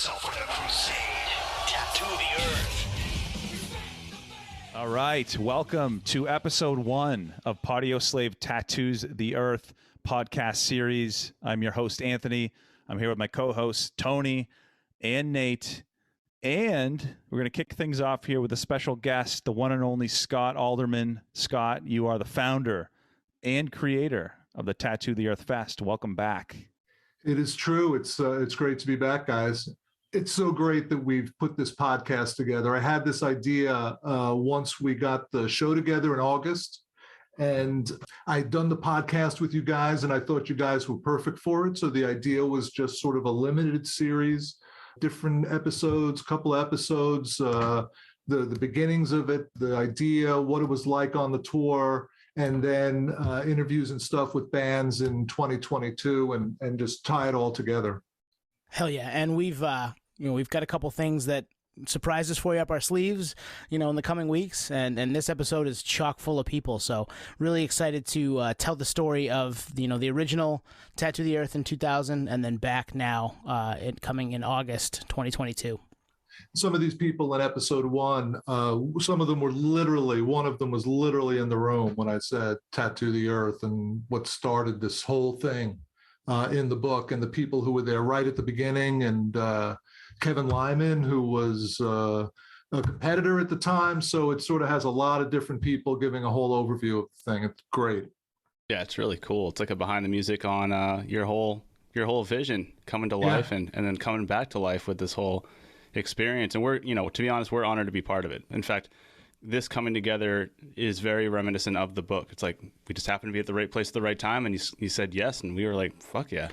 yourself with a crusade. Tattoo the Earth. All right. Welcome to episode 1 of Podioslave Tattoos the Earth podcast series. I'm your host, Anthony. I'm here with my co-hosts, Tony and Nate. And we're going to kick things off here with a special guest, the one and only Scott Alderman. Scott, you are the founder and creator of the Tattoo the Earth Fest. Welcome back. It is true. It's great to be back, guys. It's so great that we've put this podcast together. I had this idea once we got the show together in August, and I'd done the podcast with you guys, and I thought you guys were perfect for it. So the idea was just sort of a limited series, different episodes, couple episodes, the beginnings of it, the idea, what it was like on the tour, and then interviews and stuff with bands in 2022 and just tie it all together. Hell yeah. And we've got a couple things that surprises for you up our sleeves, in the coming weeks. And this episode is chock full of people. So really excited to tell the story of, the original Tattoo the Earth in 2000 and then back now, coming in August 2022. Some of these people in episode 1, some of them were one of them was literally in the room when I said Tattoo the Earth and what started this whole thing in the book, and the people who were there right at the beginning, and Kevin Lyman, who was a competitor at the time. So it sort of has a lot of different people giving a whole overview of the thing. It's great. Yeah, it's really cool. It's like a behind the music on your whole vision coming to life and then coming back to life with this whole experience. And we're, to be honest, we're honored to be part of it. In fact, this coming together is very reminiscent of the book. It's like we just happened to be at the right place at the right time, and you said yes, and we were like, fuck yeah.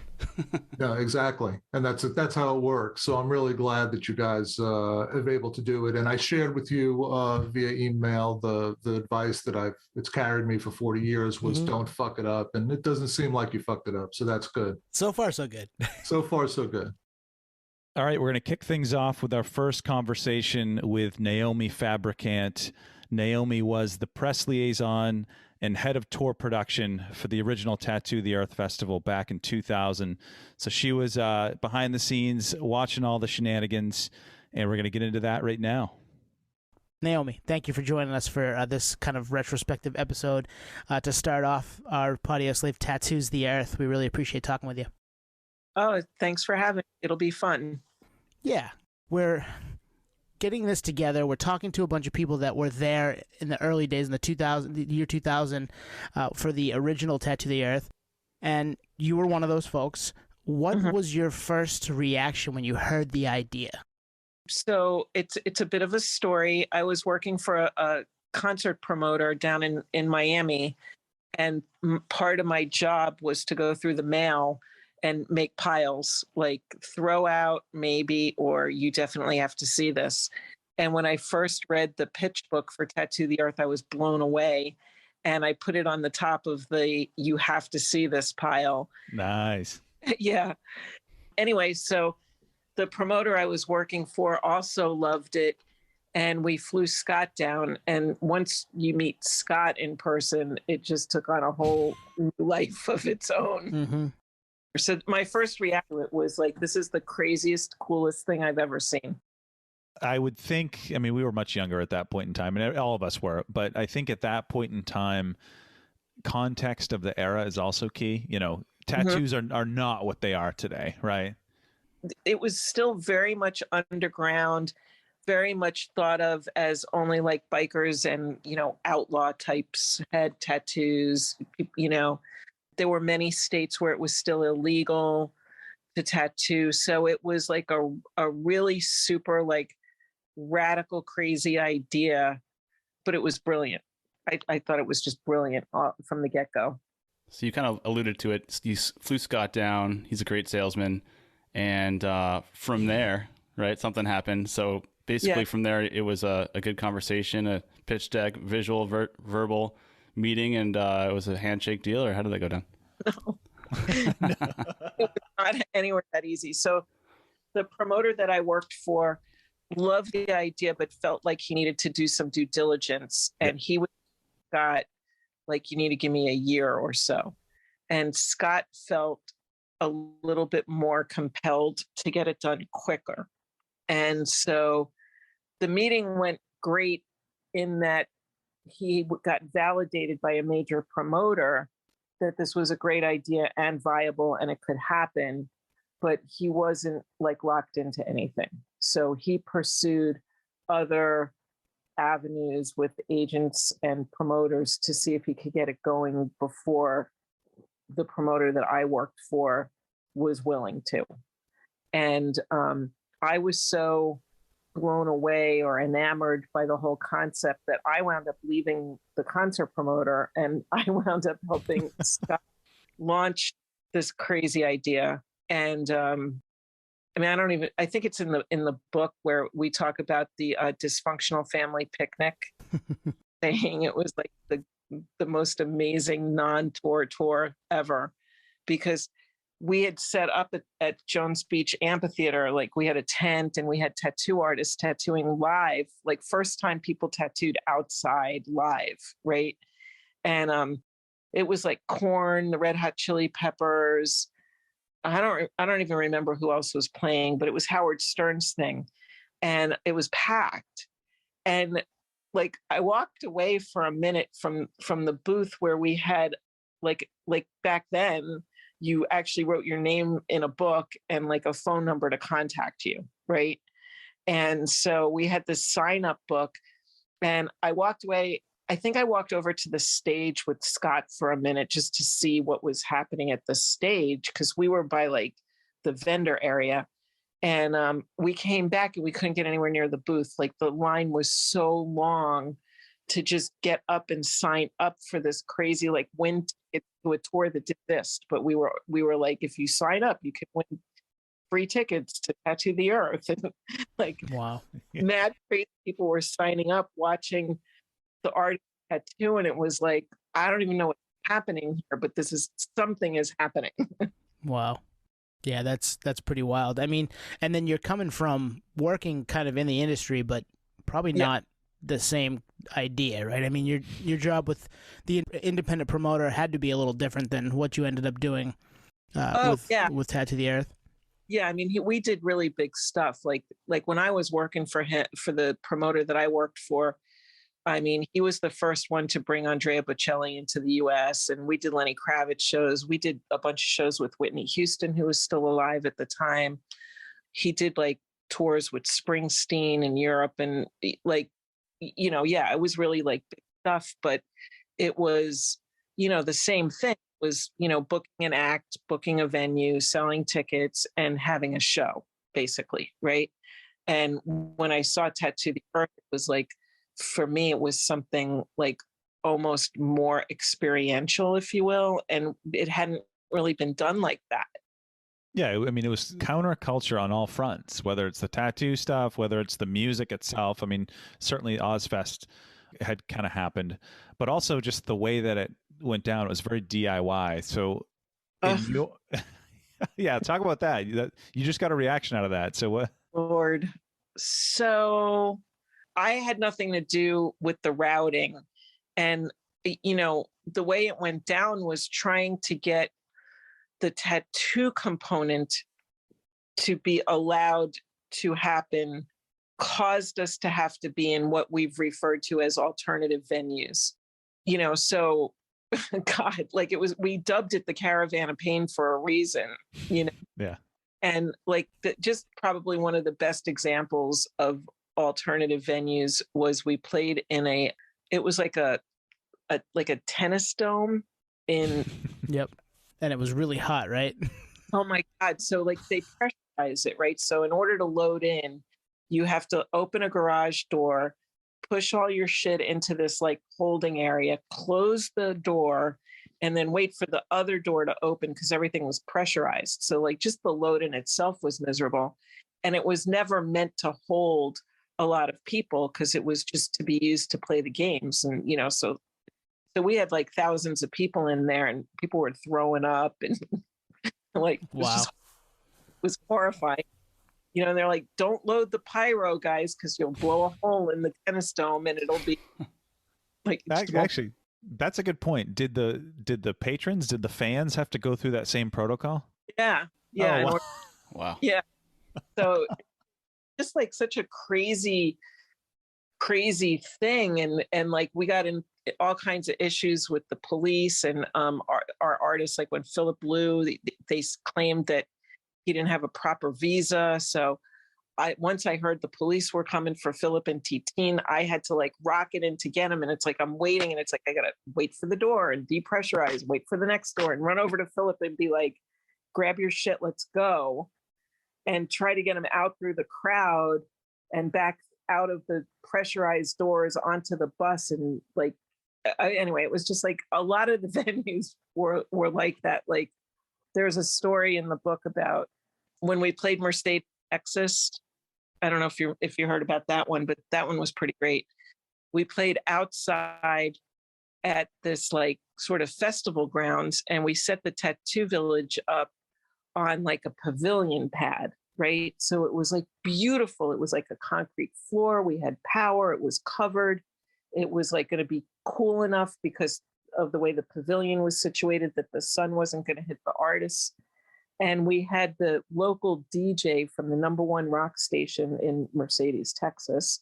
Yeah, exactly. And that's how it works. So I'm really glad that you guys are able to do it. And I shared with you via email the advice that it's carried me for 40 years was don't fuck it up. And it doesn't seem like you fucked it up. So that's good. So far, so good. So far, so good. All right, we're going to kick things off with our first conversation with Naomi Fabricant. Naomi was the press liaison and head of tour production for the original Tattoo the Earth Festival back in 2000. So she was behind the scenes watching all the shenanigans, and we're going to get into that right now. Naomi, thank you for joining us for this kind of retrospective episode to start off our Podioslave Tattoos the Earth. We really appreciate talking with you. Oh, thanks for having me. It'll be fun. Yeah, we're getting this together. We're talking to a bunch of people that were there in the early days in the year 2000 for the original Tattoo the Earth, and you were one of those folks. What was your first reaction when you heard the idea? So it's a bit of a story. I was working for a concert promoter down in Miami, and part of my job was to go through the mail and make piles, like throw out maybe, or you definitely have to see this. And when I first read the pitch book for Tattoo the Earth, I was blown away. And I put it on the top of the you have to see this pile. Nice. Yeah. Anyway, so the promoter I was working for also loved it. And we flew Scott down. And once you meet Scott in person, it just took on a whole new life of its own. Mm-hmm. So my first reaction to it was like, this is the craziest, coolest thing I've ever seen. I would think, we were much younger at that point in time, and all of us were, but I think at that point in time, context of the era is also key. Tattoos are not what they are today, right? It was still very much underground, very much thought of as only like bikers and, outlaw types had tattoos, There were many states where it was still illegal to tattoo. So it was like a really super like radical, crazy idea, but it was brilliant. I thought it was just brilliant from the get-go. So you kind of alluded to it. You flew Scott down. He's a great salesman. And from there, right, something happened. So basically from there, it was a good conversation, a pitch deck, visual, verbal meeting, and it was a handshake deal, or how did that go down? No. It was not anywhere that easy. So the promoter that I worked for loved the idea, but felt like he needed to do some due diligence. And he got like, you need to give me a year or so. And Scott felt a little bit more compelled to get it done quicker. And so the meeting went great in that he got validated by a major promoter that this was a great idea and viable and it could happen, but he wasn't like locked into anything. So he pursued other avenues with agents and promoters to see if he could get it going before the promoter that I worked for was willing to. And I was so blown away or enamored by the whole concept that I wound up leaving the concert promoter and I wound up helping Scott launch this crazy idea. And I mean, I think it's in the book where we talk about the dysfunctional family picnic, saying it was like the most amazing non-tour tour ever, because we had set up at Jones Beach Amphitheater, like we had a tent and we had tattoo artists tattooing live, like first time people tattooed outside live, right? And it was like Korn, the Red Hot Chili Peppers. I don't even remember who else was playing, but it was Howard Stern's thing, and it was packed. And like I walked away for a minute from the booth where we had like back then you actually wrote your name in a book and like a phone number to contact you, right? And so we had this sign up book, and I walked away. I think I walked over to the stage with Scott for a minute just to see what was happening at the stage, because we were by like the vendor area. And we came back and we couldn't get anywhere near the booth. Like the line was so long to just get up and sign up for this crazy like win ticket to a tour that did this. But we were like, if you sign up, you can win free tickets to Tattoo the Earth. And like, wow, mad crazy people were signing up, watching the artist tattoo, and it was like, I don't even know what's happening here, but something is happening. wow. Yeah, that's pretty wild. I mean, and then you're coming from working kind of in the industry, but probably not the same idea, right? I mean, your job with the independent promoter had to be a little different than what you ended up doing with Tattoo the Earth. Yeah, I mean, we did really big stuff. Like when I was working for the promoter that I worked for, I mean, he was the first one to bring Andrea Bocelli into the US, and we did Lenny Kravitz shows. We did a bunch of shows with Whitney Houston, who was still alive at the time. He did like tours with Springsteen in Europe, and like, you know, yeah, it was really like big stuff, but it was, you know, the same thing. It was, you know, booking an act, booking a venue, selling tickets, and having a show, basically, right? And when I saw Tattoo the Earth, it was like, for me, it was something like almost more experiential, if you will. And it hadn't really been done like that. Yeah, I mean, it was counterculture on all fronts, whether it's the tattoo stuff, whether it's the music itself. I mean, certainly Ozfest had kind of happened, but also just the way that it went down, it was very DIY. So, yeah, talk about that. You just got a reaction out of that. So what? Lord. So I had nothing to do with the routing. And, you know, the way it went down was trying to get the tattoo component to be allowed to happen caused us to have to be in what we've referred to as alternative venues. You know, so God, like we dubbed it the Caravan of Pain for a reason, you know? Yeah. And like just probably one of the best examples of alternative venues was we played in it was like a tennis dome in Yep. And it was really hot, right? Oh my God. So like they pressurize it, right? So in order to load in, you have to open a garage door, push all your shit into this like holding area, close the door, and then wait for the other door to open because everything was pressurized. So like just the load in itself was miserable. And it was never meant to hold a lot of people because it was just to be used to play the games. And, you know, so we had like thousands of people in there and people were throwing up and like, wow. It was horrifying. You know, and they're like, don't load the pyro, guys, because you'll blow a hole in the tennis dome and it'll be like. Actually, that's a good point. Did the patrons, did the fans have to go through that same protocol? Yeah. Oh, wow. Wow. Yeah. So just like such a crazy thing. And like we got in all kinds of issues with the police and our artists. Like when Philip Blue, they claimed that he didn't have a proper visa. So once I heard the police were coming for Philip and Titine, I had to like rocket in to get him. And it's like, I'm waiting. And it's like, I got to wait for the door and depressurize, wait for the next door and run over to Philip and be like, grab your shit, let's go. And try to get him out through the crowd and back out of the pressurized doors onto the bus. And like, anyway, it was just like a lot of the venues were like that. Like there's a story in the book about when we played Mercedes, Texas. I don't know if you heard about that one, but that one was pretty great. We played outside at this like sort of festival grounds, and we set the tattoo village up on like a pavilion pad, right? So it was like beautiful. It was like a concrete floor. We had power. It was covered. It was like going to be cool enough because of the way the pavilion was situated that the sun wasn't going to hit the artists. And we had the local DJ from the #1 rock station in Mercedes, Texas,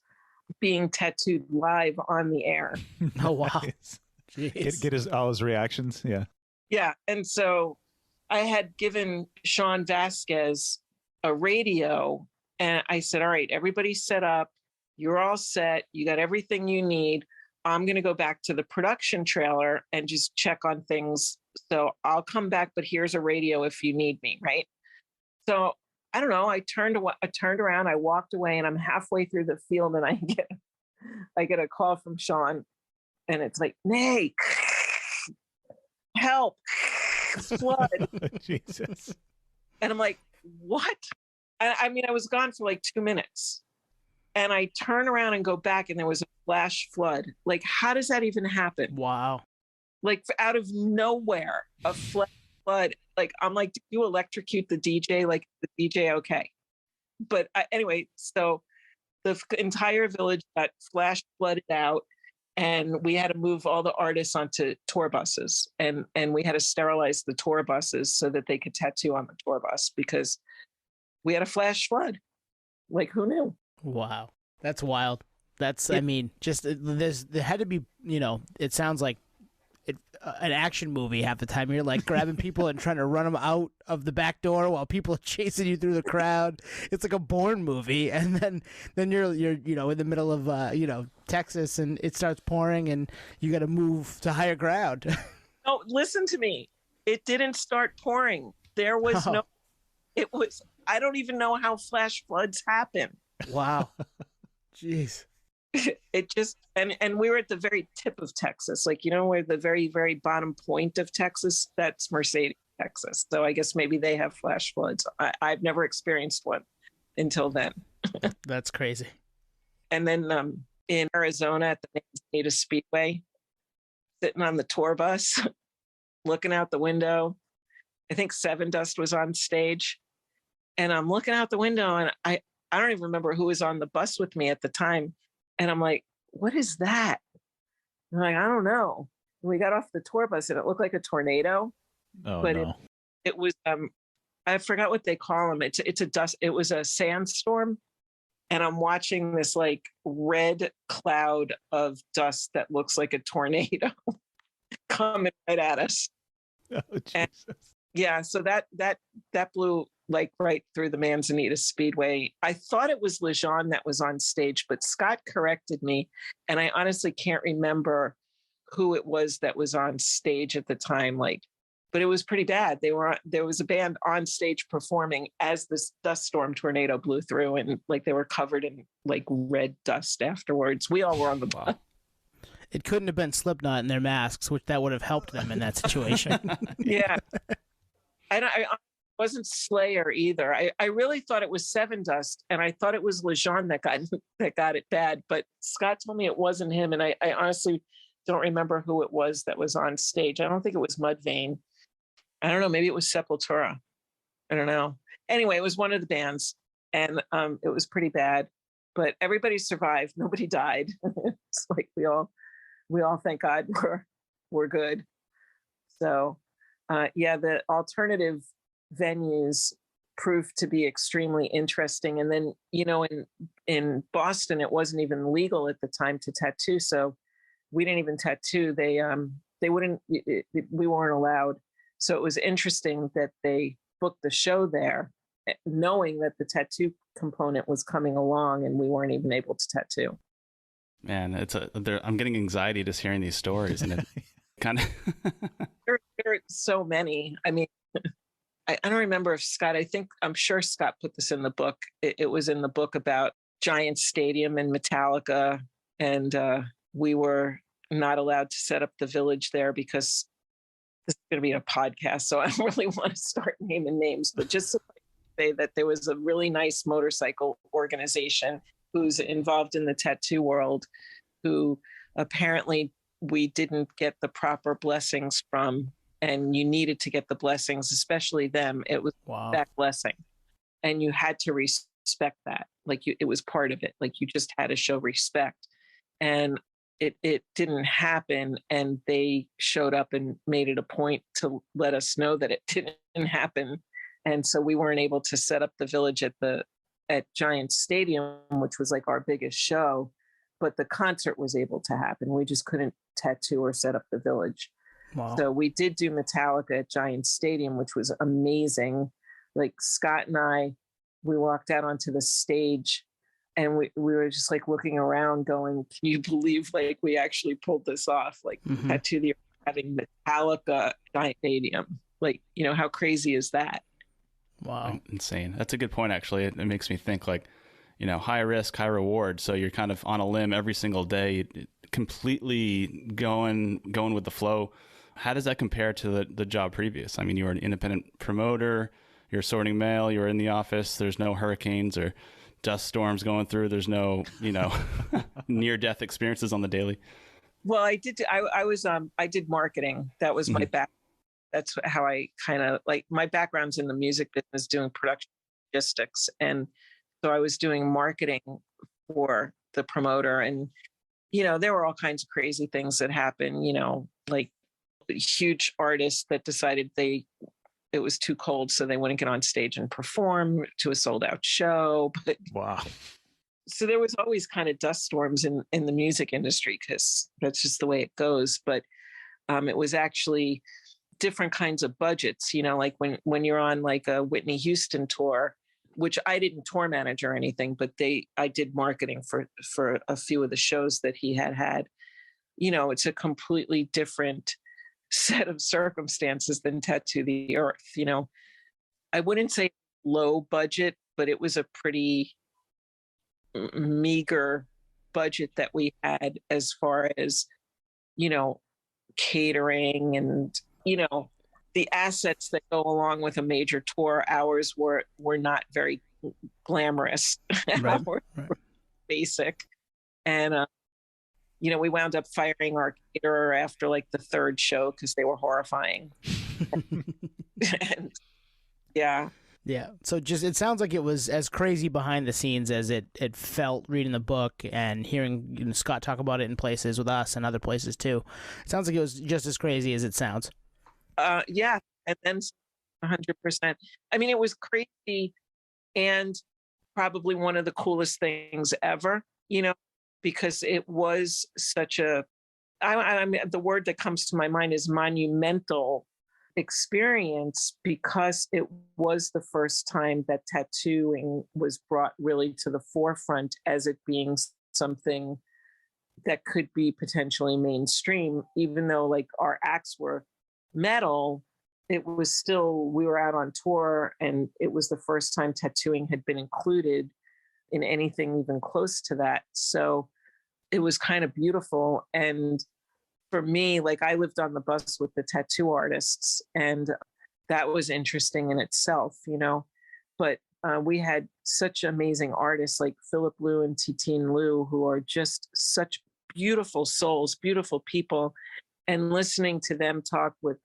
being tattooed live on the air. Oh, wow. Get all his reactions. Yeah. Yeah. And so I had given Sean Vasquez a radio, and I said, all right, everybody's set up. You're all set. You got everything you need. I'm going to go back to the production trailer and just check on things. So I'll come back, but here's a radio if you need me, right? So I don't know. I turned around, I walked away, and I'm halfway through the field, and I get a call from Sean, and it's like, Nay, help, flood. Jesus. And I'm like, what? I mean, I was gone for like 2 minutes. And I turn around and go back, and there was a flash flood. Like, how does that even happen? Wow. Like out of nowhere, a flash flood. Like, I'm like, did you electrocute the DJ? Like, the DJ okay? But anyway, so the entire village got flash flooded out, and we had to move all the artists onto tour buses, and we had to sterilize the tour buses so that they could tattoo on the tour bus because we had a flash flood. Like, who knew? Wow. That's wild. That's, Yeah. I mean, just there had to be, it sounds like an action movie half the time. You're like grabbing people and trying to run them out of the back door while people are chasing you through the crowd. It's like a Bourne movie. And then you're in the middle of, Texas, and it starts pouring, and you got to move to higher ground. No, listen to me. It didn't start pouring. There was I don't even know how flash floods happen. Wow. Jeez. It just, and we were at the very tip of Texas, like, where the very, very bottom point of Texas, that's Mercedes, Texas. So I guess maybe they have flash floods. I've never experienced one until then. That's crazy. And then in Arizona at the Native Speedway, sitting on the tour bus, looking out the window, I think Seven Dust was on stage, and I'm looking out the window, and I don't even remember who was on the bus with me at the time. And I'm like, what is that? I'm like, I don't know. And we got off the tour bus, and it looked like a tornado. Oh, but no. it was, I forgot what they call them. It's a dust. It was a sandstorm. And I'm watching this like red cloud of dust that looks like a tornado coming right at us. Oh, Jesus. And, yeah. So that blew like right through the Manzanita Speedway. I thought it was Lejeune that was on stage, but Scott corrected me, and I honestly can't remember who it was that was on stage at the time. Like, but it was pretty bad. There was a band on stage performing as this dust storm tornado blew through, and like they were covered in like red dust afterwards. We all were on the bus. It couldn't have been Slipknot in their masks, which that would have helped them in that situation. Yeah. I wasn't Slayer either. I really thought it was Seven Dust, and I thought it was Lejeune that got it bad. But Scott told me it wasn't him, and I honestly don't remember who it was that was on stage. I don't think it was Mudvayne. I don't know. Maybe it was Sepultura. I don't know. Anyway, it was one of the bands, and it was pretty bad. But everybody survived. Nobody died. It's like we all thank God we're good. So yeah, the alternative venues proved to be extremely interesting. And then, in Boston, it wasn't even legal at the time to tattoo. So we didn't even tattoo. They wouldn't, we weren't allowed. So it was interesting that they booked the show there, knowing that the tattoo component was coming along and we weren't even able to tattoo. Man, I'm getting anxiety just hearing these stories, and it kind of. There are so many. I mean, I don't remember if I'm sure Scott put this in the book. It was in the book about Giant Stadium and Metallica, and we were not allowed to set up the village there because this is going to be a podcast, so I don't really want to start naming names, but just to say that there was a really nice motorcycle organization who's involved in the tattoo world, who apparently we didn't get the proper blessings from, and you needed to get the blessings, especially them. It was that blessing, and you had to respect that. Like it was part of it. Like you just had to show respect, and it didn't happen. And they showed up and made it a point to let us know that it didn't happen, and so we weren't able to set up the village at Giant Stadium, which was like our biggest show, but the concert was able to happen. We just couldn't tattoo or set up the village. Wow. So we did do Metallica at Giant Stadium, which was amazing. Like Scott and I, we walked out onto the stage and we were just like looking around going, can you believe like we actually pulled this off? Like Tattoo the Earth having Metallica Giant Stadium. Like, how crazy is that? Wow. Insane. That's a good point, actually. It makes me think like, high risk, high reward. So you're kind of on a limb every single day, completely going with the flow. How does that compare to the job previous? I mean, you were an independent promoter, you're sorting mail, you're in the office, there's no hurricanes or dust storms going through, there's no, near-death experiences on the daily. Well, I did marketing. That was my back. That's how I kind of like, my background's in the music business doing production logistics. And so I was doing marketing for the promoter, and, there were all kinds of crazy things that happened, like huge artists that decided it was too cold, so they wouldn't get on stage and perform to a sold out show. But wow. So there was always kind of dust storms in the music industry, because that's just the way it goes. But it was actually different kinds of budgets, like when you're on like a Whitney Houston tour, which I didn't tour manage or anything, but I did marketing for a few of the shows that he had. It's a completely different set of circumstances than Tattoo the Earth. I wouldn't say low budget, but it was a pretty meager budget that we had as far as, catering and, the assets that go along with a major tour. Ours were not very glamorous. Right. Were basic. And, we wound up firing our caterer after like the third show because they were horrifying. And, yeah. Yeah. So it sounds like it was as crazy behind the scenes as it felt reading the book and hearing Scott talk about it in places with us and other places too. It sounds like it was just as crazy as it sounds. Yeah. And then 100%. I mean, it was crazy and probably one of the coolest things ever, because it was such a, I mean, the word that comes to my mind is monumental experience, because it was the first time that tattooing was brought really to the forefront as it being something that could be potentially mainstream, even though like our acts were metal. It was still, we were out on tour, and it was the first time tattooing had been included in anything even close to that. So it was kind of beautiful. And for me, like I lived on the bus with the tattoo artists, and that was interesting in itself, but we had such amazing artists like Philip Liu and Titine Liu, who are just such beautiful souls, beautiful people. And listening to them talk with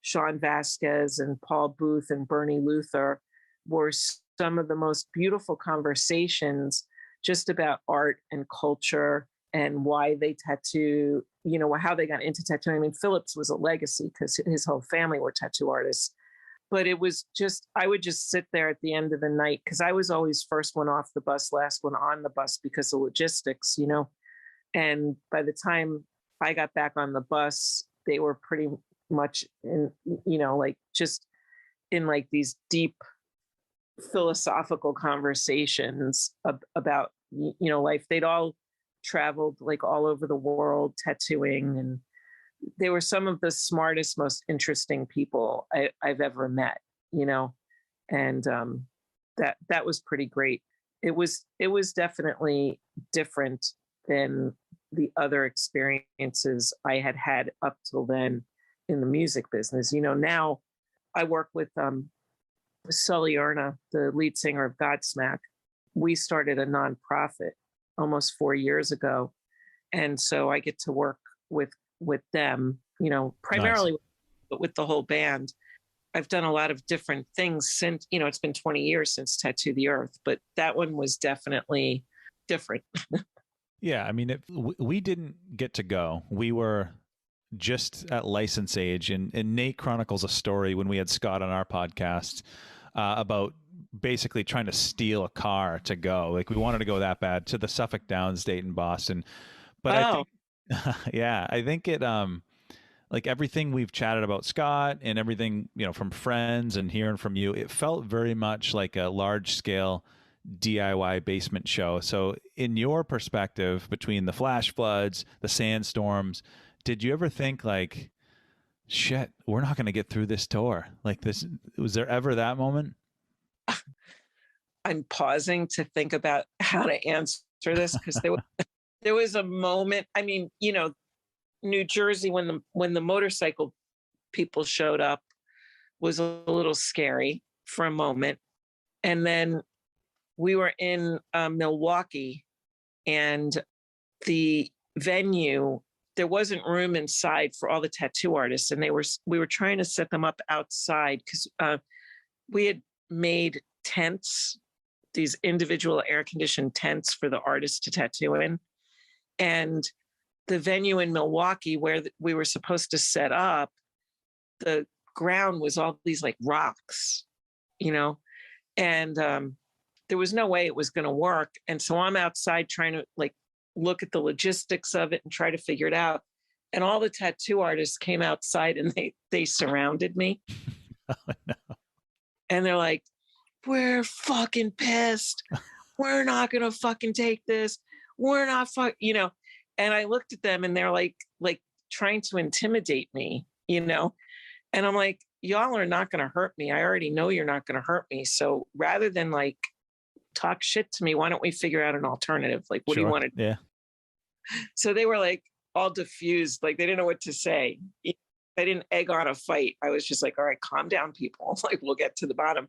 Sean Vasquez and Paul Booth and Bernie Luther were some of the most beautiful conversations just about art and culture and why they tattoo, how they got into tattooing. I mean, Phillips was a legacy because his whole family were tattoo artists. but it was just, I would just sit there at the end of the night because I was always first one off the bus, last one on the bus because of logistics, you know. And by the time I got back on the bus, they were pretty much in, you know, like just in like these deep philosophical conversations about, you know, life. They'd all traveled like all over the world tattooing, and they were some of the smartest, most interesting people I've ever met, you know, and that was pretty great. It was definitely different than the other experiences I had had up till then in the music business. You know, now I work with Sully Erna, the lead singer of Godsmack. We started a nonprofit almost 4 years ago, and so I get to work with them, you know, primarily, Nice. but with the whole band. I've done a lot of different things since, you know, it's been 20 years since Tattoo the Earth, but that one was definitely different. Yeah, I mean, we didn't get to go. We were just at license age, and Nate chronicles a story when we had Scott on our podcast about basically trying to steal a car to go. Like, we wanted to go that bad to the Suffolk Downs date in Boston. But I think, yeah, I think it, like everything we've chatted about Scott and everything, you know, from friends and hearing from you, it felt very much like a large scale DIY basement show. So in your perspective, between the flash floods, the sandstorms, did you ever think like, shit, we're not going to get through this tour? Like, this, was there ever that moment? I'm pausing to think about how to answer this because there was a moment. I mean, you know, New Jersey, when the motorcycle people showed up, was a little scary for a moment, and then we were in Milwaukee, and the venue, there wasn't room inside for all the tattoo artists, and we were trying to set them up outside because we had made tents, these individual air-conditioned tents for the artists to tattoo in. And the venue in Milwaukee where we were supposed to set up, the ground was all these like rocks, you know, and there was no way it was going to work. And so I'm outside trying to like look at the logistics of it and try to figure it out. And all the tattoo artists came outside and they surrounded me. Oh, no. And they're like, we're fucking pissed. We're not going to fucking take this. We're not you know. And I looked at them and they're like trying to intimidate me, you know. And I'm like, y'all are not going to hurt me. I already know you're not going to hurt me. So rather than like talk shit to me, why don't we figure out an alternative? Like, what do you want to do? Yeah. So they were like all diffused, like they didn't know what to say. I didn't egg on a fight. I was just like, all right, calm down, people. Like, we'll get to the bottom.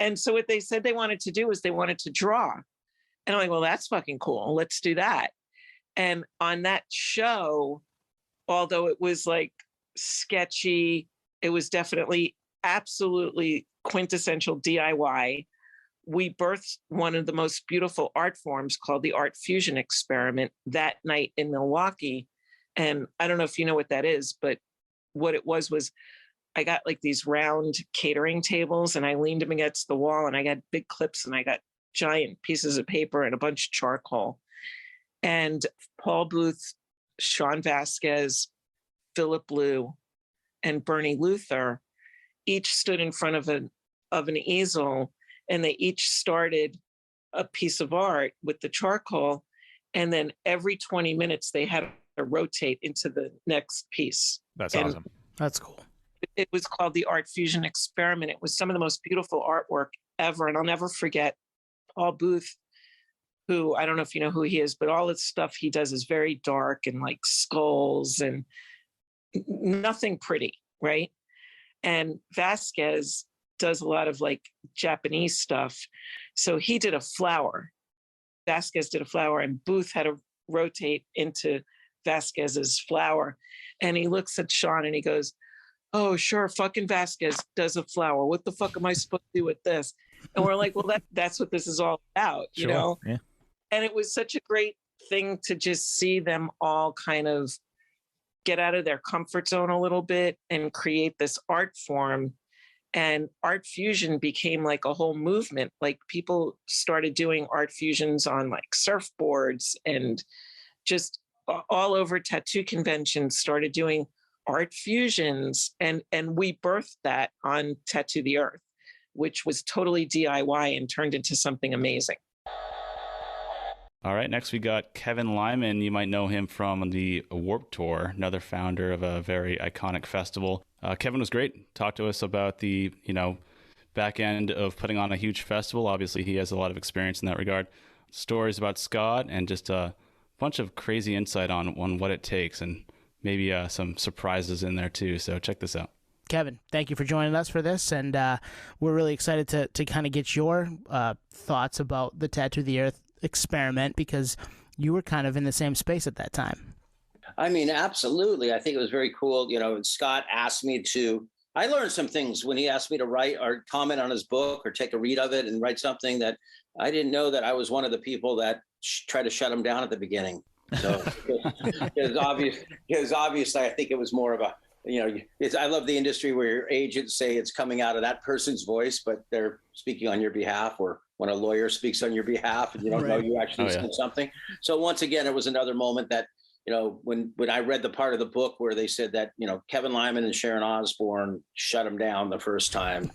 And so what they said they wanted to do was they wanted to draw. And I'm like, well, that's fucking cool. Let's do that. And on that show, although it was like sketchy, it was definitely absolutely quintessential DIY. We birthed one of the most beautiful art forms called the Art Fusion Experiment that night in Milwaukee. And I don't know if you know what that is, but what it was I got like these round catering tables and I leaned them against the wall and I got big clips and I got giant pieces of paper and a bunch of charcoal. And Paul Booth, Sean Vasquez, Philip Blue, and Bernie Luther each stood in front of an easel, and they each started a piece of art with the charcoal. And then every 20 minutes they had to rotate into the next piece. That's and awesome. That's cool. It was called the Art Fusion Experiment. It was some of the most beautiful artwork ever. And I'll never forget Paul Booth, who, I don't know if you know who he is, but all the stuff he does is very dark and like skulls and nothing pretty, right? And Vasquez does a lot of like Japanese stuff. So he did a flower. Vasquez did a flower and Booth had to rotate into Vasquez's flower. And he looks at Sean and he goes, oh, sure, fucking Vasquez does a flower. What the fuck am I supposed to do with this? And we're like, well, that's what this is all about, you know? Yeah. And it was such a great thing to just see them all kind of get out of their comfort zone a little bit and create this art form. And art fusion became like a whole movement. Like people started doing art fusions on like surfboards, and just all over tattoo conventions started doing art fusions. And we birthed that on Tattoo the Earth, which was totally DIY and turned into something amazing. All right, next we got Kevin Lyman. You might know him from the Warped Tour, another founder of a very iconic festival. Kevin was great. Talked to us about the, back end of putting on a huge festival. Obviously, he has a lot of experience in that regard. Stories about Scott and just a bunch of crazy insight on what it takes, and maybe some surprises in there too. So check this out. Kevin, thank you for joining us for this, and we're really excited to kind of get your thoughts about the Tattoo the Earth experiment, because you were kind of in the same space at that time. I mean, absolutely. I think it was very cool. Scott asked me I learned some things when he asked me to write or comment on his book or take a read of it and write something that I didn't know that I was one of the people that tried to shut him down at the beginning. So it was obviously, I think it was more of a, I love the industry where your agents say it's coming out of that person's voice, but they're speaking on your behalf, or when a lawyer speaks on your behalf and you don't know you actually said something. So once again, it was another moment that, when I read the part of the book where they said that, Kevin Lyman and Sharon Osbourne shut him down the first time,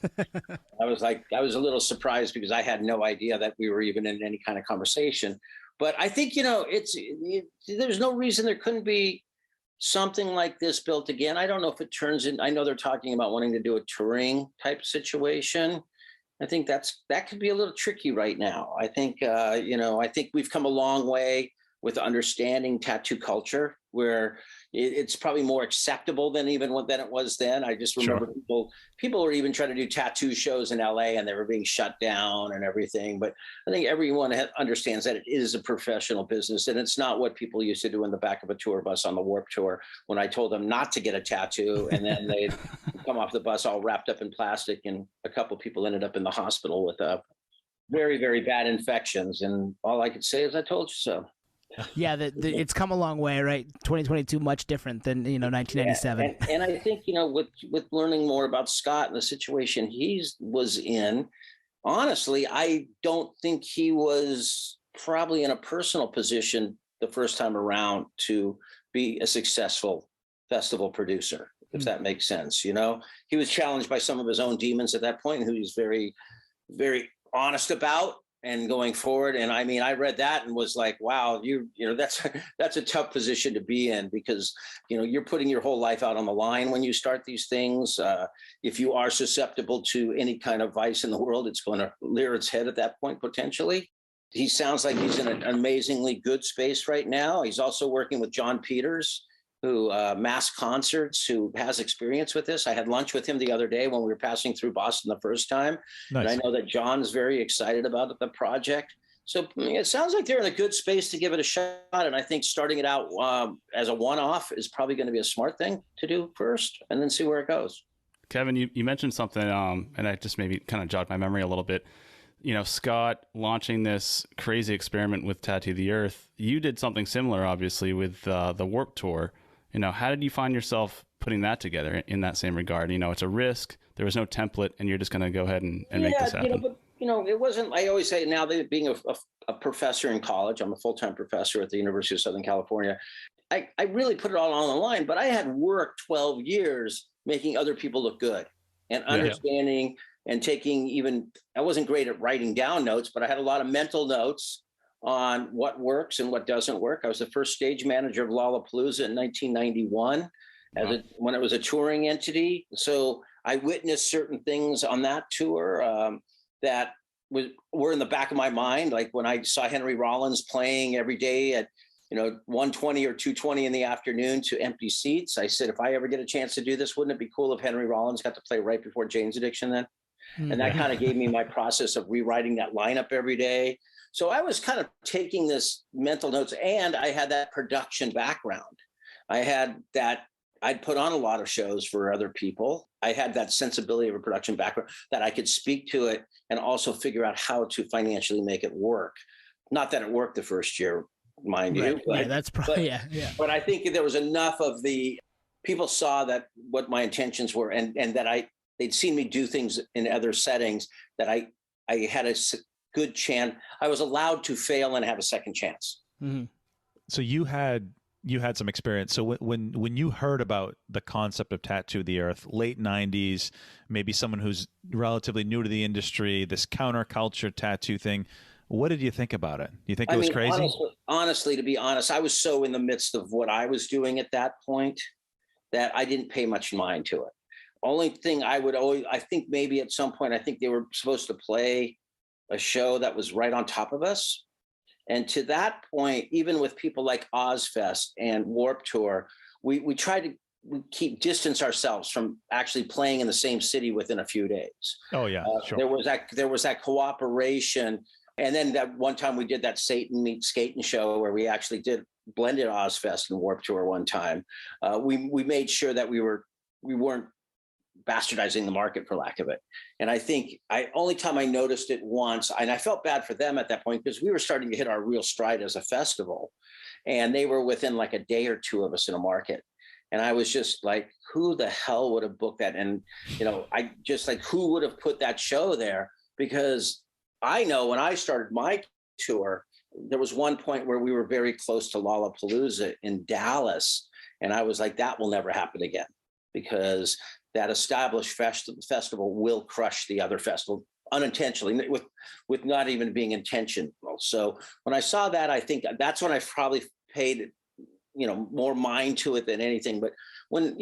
I was a little surprised because I had no idea that we were even in any kind of conversation. But I think, there's no reason there couldn't be something like this built again. I don't know if it turns in, I know they're talking about wanting to do a touring type situation. I think that could be a little tricky right now. I think, I think we've come a long way with understanding tattoo culture, where it's probably more acceptable than it was then. I just remember people were even trying to do tattoo shows in LA and they were being shut down and everything. But I think everyone understands that it is a professional business, and it's not what people used to do in the back of a tour bus on the Warped Tour when I told them not to get a tattoo, and then they'd come off the bus all wrapped up in plastic, and a couple people ended up in the hospital with very, very bad infections. And all I could say is, I told you so. Yeah, it's come a long way, right? 2022, much different than 1997. And I think with learning more about Scott and the situation he was in, honestly, I don't think he was probably in a personal position the first time around to be a successful festival producer, if that makes sense. He was challenged by some of his own demons at that point, who he's very, very honest about. And going forward, and I mean, I read that and was like, wow, that's a tough position to be in, because you're putting your whole life out on the line when you start these things. If you are susceptible to any kind of vice in the world, it's going to rear its head at that point potentially. He sounds like he's in an amazingly good space right now. He's also working with John Peters, who Mass Concerts, who has experience with this. I had lunch with him the other day when we were passing through Boston the first time. Nice. And I know that John's very excited about the project. So it sounds like they're in a good space to give it a shot. And I think starting it out as a one-off is probably going to be a smart thing to do first, and then see where it goes. Kevin, you mentioned something, and I just maybe kind of jogged my memory a little bit. Scott launching this crazy experiment with Tattoo the Earth. You did something similar, obviously, with the Warped Tour. How did you find yourself putting that together in that same regard? It's a risk. There was no template, and you're just going to go ahead and make this happen. It wasn't, I always say now that being a professor in college, I'm a full-time professor at the University of Southern California. I really put it all on the line, but I had worked 12 years making other people look good and understanding and taking I wasn't great at writing down notes, but I had a lot of mental notes on what works and what doesn't work. I was the first stage manager of Lollapalooza in 1991 when it was a touring entity. So I witnessed certain things on that tour that were in the back of my mind. Like when I saw Henry Rollins playing every day at 1:20 or 2:20 in the afternoon to empty seats, I said, if I ever get a chance to do this, wouldn't it be cool if Henry Rollins got to play right before Jane's Addiction then? And that kind of gave me my process of rewriting that lineup every day. So I was kind of taking this mental notes, and I had that production background. I'd put on a lot of shows for other people. I had that sensibility of a production background that I could speak to it and also figure out how to financially make it work. Not that it worked the first year, mind you. But, that's probably, But I think there was enough of the people saw that what my intentions were, and that they'd seen me do things in other settings that I had a good chance. I was allowed to fail and have a second chance. Mm-hmm. So you had some experience. So when you heard about the concept of Tattoo the Earth, late 90s, maybe someone who's relatively new to the industry, this counterculture tattoo thing, what did you think about it? You think it was crazy? Honestly, to be honest, I was so in the midst of what I was doing at that point that I didn't pay much mind to it. Only thing I think maybe at some point, I think they were supposed to play a show that was right on top of us. And to that point, even with people like Ozfest and Warped Tour, we tried to distance ourselves from actually playing in the same city within a few days. Oh yeah, sure. There was that cooperation. And then that one time we did that Satan Meets Skating show where we actually did blended Ozfest and Warped Tour one time. We made sure that we weren't bastardizing the market, for lack of it. And I think only time I noticed it once, and I felt bad for them at that point because we were starting to hit our real stride as a festival, and they were within like a day or two of us in a market. And I was just like, who the hell would have booked that? And, I just like, who would have put that show there? Because I know when I started my tour, there was one point where we were very close to Lollapalooza in Dallas. And I was like, that will never happen again, because that established festival will crush the other festival unintentionally, with not even being intentional. So when I saw that, I think that's when I probably paid, more mind to it than anything. But when,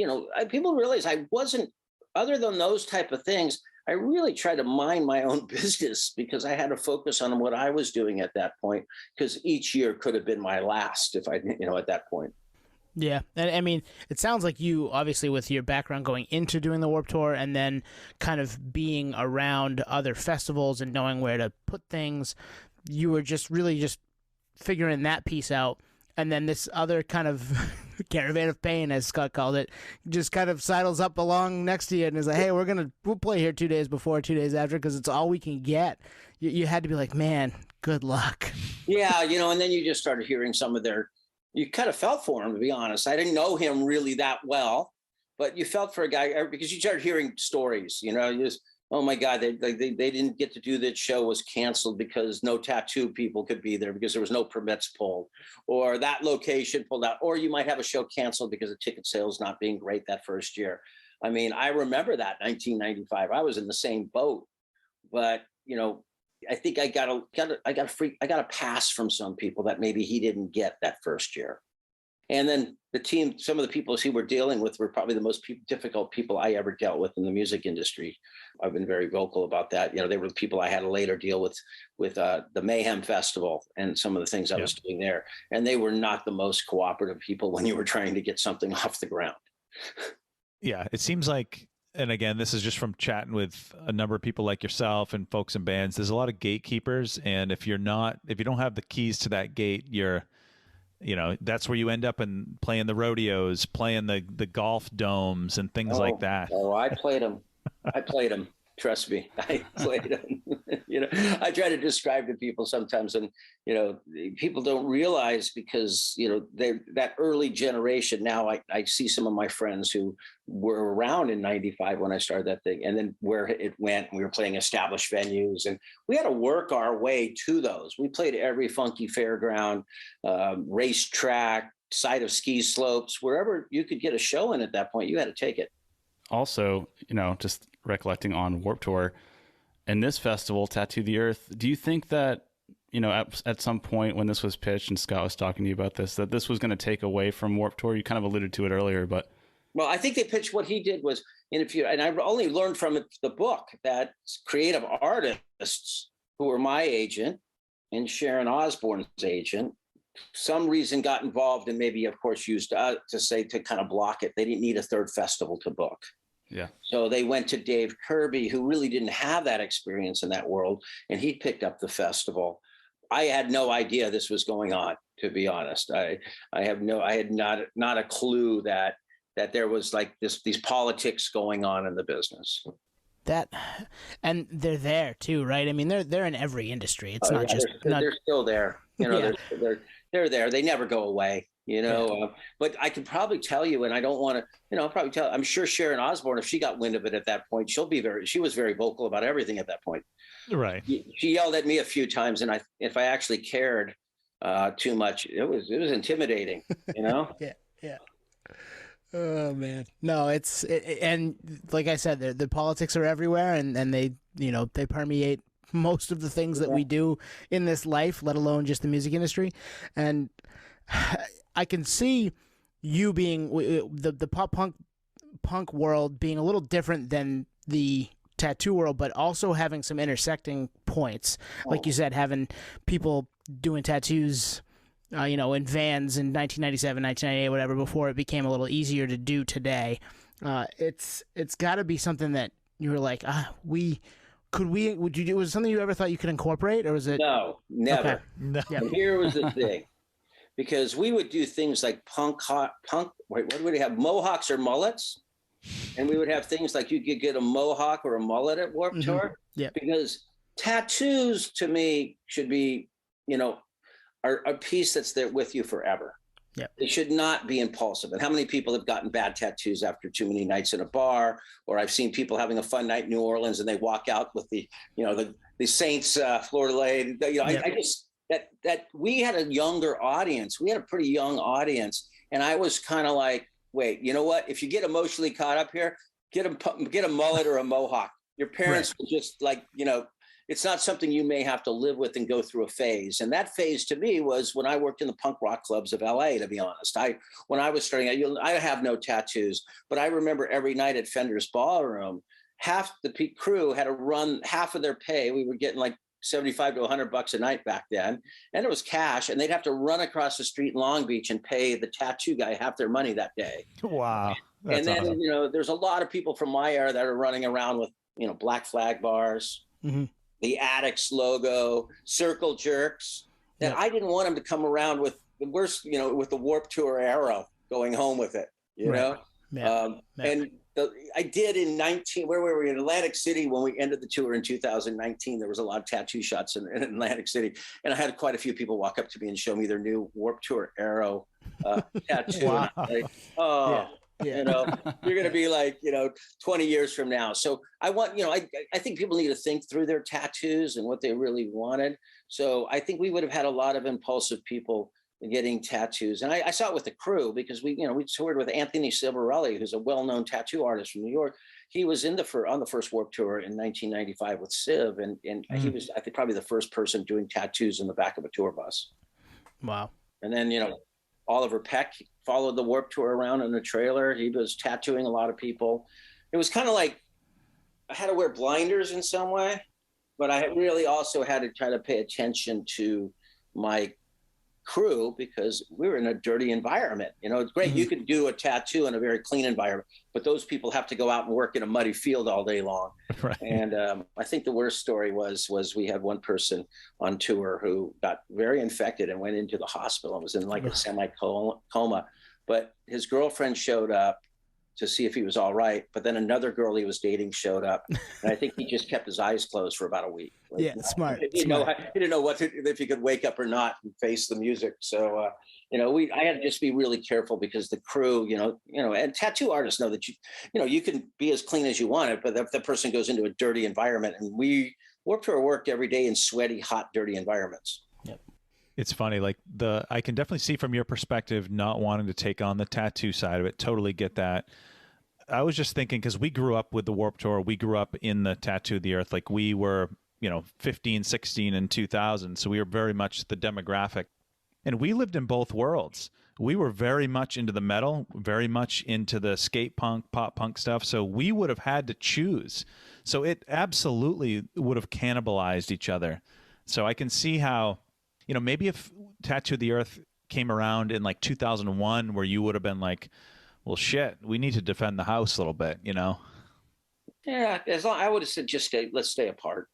people realize I wasn't, other than those type of things, I really tried to mind my own business because I had to focus on what I was doing at that point, because each year could have been my last if I, at that point. Yeah. And I mean, it sounds like you, obviously, with your background going into doing the Warped Tour and then kind of being around other festivals and knowing where to put things, you were just figuring that piece out. And then this other kind of Caravan of Pain, as Scott called it, just kind of sidles up along next to you and is like, hey, we'll play here 2 days before, 2 days after, because it's all we can get. You had to be like, man, good luck. Yeah, and then you just started hearing some of you kind of felt for him, to be honest. I didn't know him really that well, but you felt for a guy because you started hearing stories, you just, oh my God, they didn't get to do that show, was canceled because no tattoo people could be there because there was no permits pulled, or that location pulled out, or you might have a show canceled because of ticket sales not being great that first year. I mean, I remember that 1995, I was in the same boat, but I think I got a pass from some people that maybe he didn't get that first year. And then the team, some of the people he were dealing with were probably the most difficult people I ever dealt with in the music industry. I've been very vocal about that. They were the people I had to later deal with the Mayhem Festival and some of the things I was doing there. And they were not the most cooperative people when you were trying to get something off the ground. Yeah, it seems like, and again, this is just from chatting with a number of people like yourself and folks in bands, there's a lot of gatekeepers. And if you don't have the keys to that gate, that's where you end up in playing the rodeos, playing the golf domes and things like that. Oh, I played them. Trust me, I played them. I try to describe to people sometimes, and people don't realize because that early generation. Now I see some of my friends who were around in '95 when I started that thing, and then where it went. We were playing established venues, and we had to work our way to those. We played every funky fairground, racetrack, side of ski slopes, wherever you could get a show in at that point. You had to take it. Also, just recollecting on Warped Tour and this festival, Tattoo the Earth, do you think that, at some point when this was pitched and Scott was talking to you about this, that this was going to take away from Warped Tour? You kind of alluded to it earlier, but. Well, I think they pitched what he did was, and I only learned from the book that creative artists who were my agent and Sharon Osbourne's agent, some reason got involved and maybe, of course, used to kind of block it. They didn't need a third festival to book. Yeah. So they went to Dave Kirby, who really didn't have that experience in that world, and he picked up the festival. I had no idea this was going on, to be honest. I had not a clue that there was like these politics going on in the business. And they're there too, right? I mean, they're in every industry. It's not just they're still there. They're there. They never go away. But I could probably tell you, and I don't want to, I'll probably tell, I'm sure Sharon Osbourne, if she got wind of it at that point, she was very vocal about everything at that point. Right. She yelled at me a few times, and if I actually cared too much, it was intimidating, Yeah. Oh man, no, and like I said, the politics are everywhere, and they they permeate most of the things that we do in this life, let alone just the music industry. And I can see you being the pop punk world being a little different than the tattoo world, but also having some intersecting points. Like you said, having people doing tattoos, in vans in 1997, 1998, whatever, before it became a little easier to do today. It's got to be something that you were like, would you do? Was it something you ever thought you could incorporate, or was it? No, never. Okay. No. Yeah. And here was the thing, because we would do things like punk. Wait, what would we have? Mohawks or mullets? And we would have things like you could get a mohawk or a mullet at Warped Tour. Yeah. Because tattoos to me should be, are a piece that's there with you forever. Yeah. It should not be impulsive. And how many people have gotten bad tattoos after too many nights in a bar? Or I've seen people having a fun night in New Orleans and they walk out with the Saints fleur-de-lis. I just that we had a younger audience. We had a pretty young audience, and I was kind of like, wait, you know what? If you get emotionally caught up here, get a mullet or a mohawk. Your parents will just it's not something you may have to live with and go through a phase. And that phase to me was when I worked in the punk rock clubs of LA, to be honest. When I was starting out, I have no tattoos, but I remember every night at Fender's Ballroom, half the crew had to run half of their pay. We were getting like $75 to $100 a night back then. And it was cash. And they'd have to run across the street in Long Beach and pay the tattoo guy half their money that day. Wow. That's and then, awesome. there's a lot of people from my era that are running around with, Black Flag bars, the Addicts logo, circle jerks. That I didn't want them to come around with the worst, with the Warped Tour arrow going home with it, know? Yeah. And I did in where were we, in Atlantic City when we ended the tour in 2019. There was a lot of tattoo shots in Atlantic City. And I had quite a few people walk up to me and show me their new Warped Tour arrow tattoo. Wow. And I'm like, you're going to be like, 20 years from now. So I want, I think people need to think through their tattoos and what they really wanted. So I think we would have had a lot of impulsive people getting tattoos. And I saw it with the crew because we toured with Anthony Silverelli, who's a well-known tattoo artist from New York. He was on the first Warped Tour in 1995 with Civ. And he was, I think, probably the first person doing tattoos in the back of a tour bus. Wow. And then, Oliver Peck followed the Warped Tour around in a trailer. He was tattooing a lot of people. It was kind of like I had to wear blinders in some way, but I really also had to try to pay attention to my crew because we were in a dirty environment. It's great. You could do a tattoo in a very clean environment, but those people have to go out and work in a muddy field all day long. Right. And I think the worst story was we had one person on tour who got very infected and went into the hospital and was in like a semi-coma, but his girlfriend showed up to see if he was all right. But then another girl he was dating showed up. And I think he just kept his eyes closed for about a week. Smart. He didn't know if he could wake up or not and face the music. So, I had to just be really careful because the crew, and tattoo artists know that you can be as clean as you want it, but if the person goes into a dirty environment, and we Warped Tour worked every day in sweaty, hot, dirty environments. Yep. It's funny, like I can definitely see from your perspective not wanting to take on the tattoo side of it. Totally get that. I was just thinking, because we grew up with the Warped Tour, we grew up in the Tattoo the Earth. Like we were, 15, 16, and 2000. So we were very much the demographic. And we lived in both worlds. We were very much into the metal, very much into the skate punk, pop punk stuff. So we would have had to choose. So it absolutely would have cannibalized each other. So I can see how, maybe if Tattoo the Earth came around in like 2001, where you would have been like, well, shit, we need to defend the house a little bit, Yeah, as long I would have said, let's stay apart.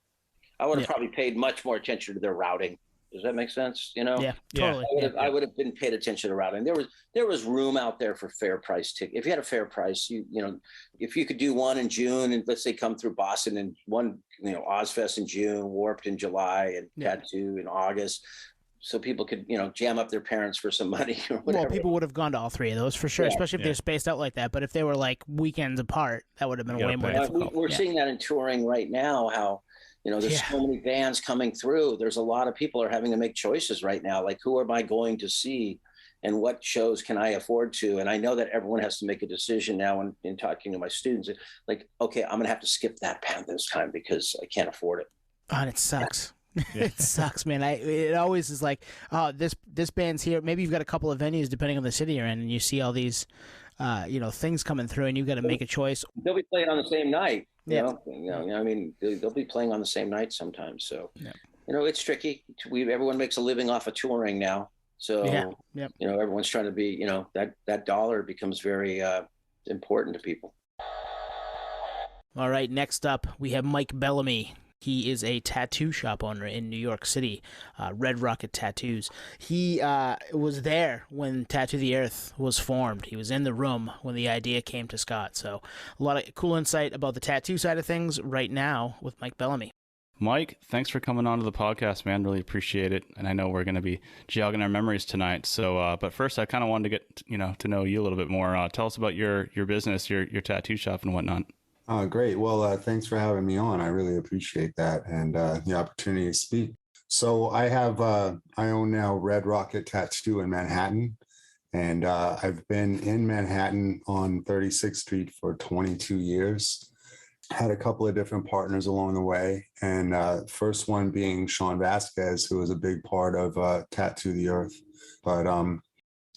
I would have probably paid much more attention to their routing. Does that make sense? Yeah, totally. I would have been paid attention to routing. There was room out there for fair price ticket. If you had a fair price, if you could do one in June and let's say come through Boston and one, Ozfest in June, Warped in July, and Tattoo in August, so people could, jam up their parents for some money or whatever. Well, people would have gone to all three of those for sure, Yeah. especially if they're spaced out like that. But if they were like weekends apart, that would have been way more difficult. We're seeing that in touring right now, how, there's so many bands coming through. There's a lot of people are having to make choices right now. Like, who am I going to see and what shows can I afford to? And I know that everyone has to make a decision now in talking to my students. Like, okay, I'm going to have to skip that band this time because I can't afford it. Oh, and it sucks. It sucks, man. It always is like, oh, this band's here. Maybe you've got a couple of venues depending on the city you're in, and you see all these, things coming through, and you've got to make a choice. They'll be playing on the same night. Yeah. I mean, they'll be playing on the same night sometimes. So, it's tricky. Everyone makes a living off of touring now. So, everyone's trying to be, that dollar becomes very important to people. All right, next up, we have Mike Bellamy. He is a tattoo shop owner in New York City, Red Rocket Tattoos. He was there when Tattoo the Earth was formed. He was in the room when the idea came to Scott. So a lot of cool insight about the tattoo side of things right now with Mike Bellamy. Mike, thanks for coming on to the podcast, man. Really appreciate it. And I know we're going to be jogging our memories tonight. So, but first, I kind of wanted to get, to know you a little bit more. Tell us about your business, your tattoo shop and whatnot. Great. Well, thanks for having me on. I really appreciate that and the opportunity to speak. So I own now Red Rocket Tattoo in Manhattan, and I've been in Manhattan on 36th Street for 22 years. Had a couple of different partners along the way, and first one being Sean Vasquez, who was a big part of Tattoo the Earth. But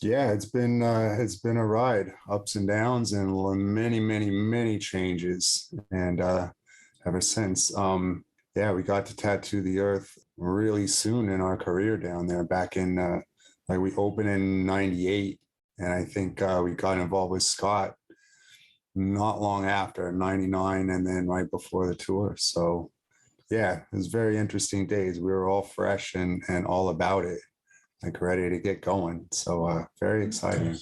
it's been a ride, ups and downs, and many, many, many changes. And ever since, we got to Tattoo the Earth really soon in our career down there. Back in we opened in '98, and I think we got involved with Scott not long after '99, and then right before the tour. So it was very interesting days. We were all fresh and all about it, like ready to get going. So very exciting.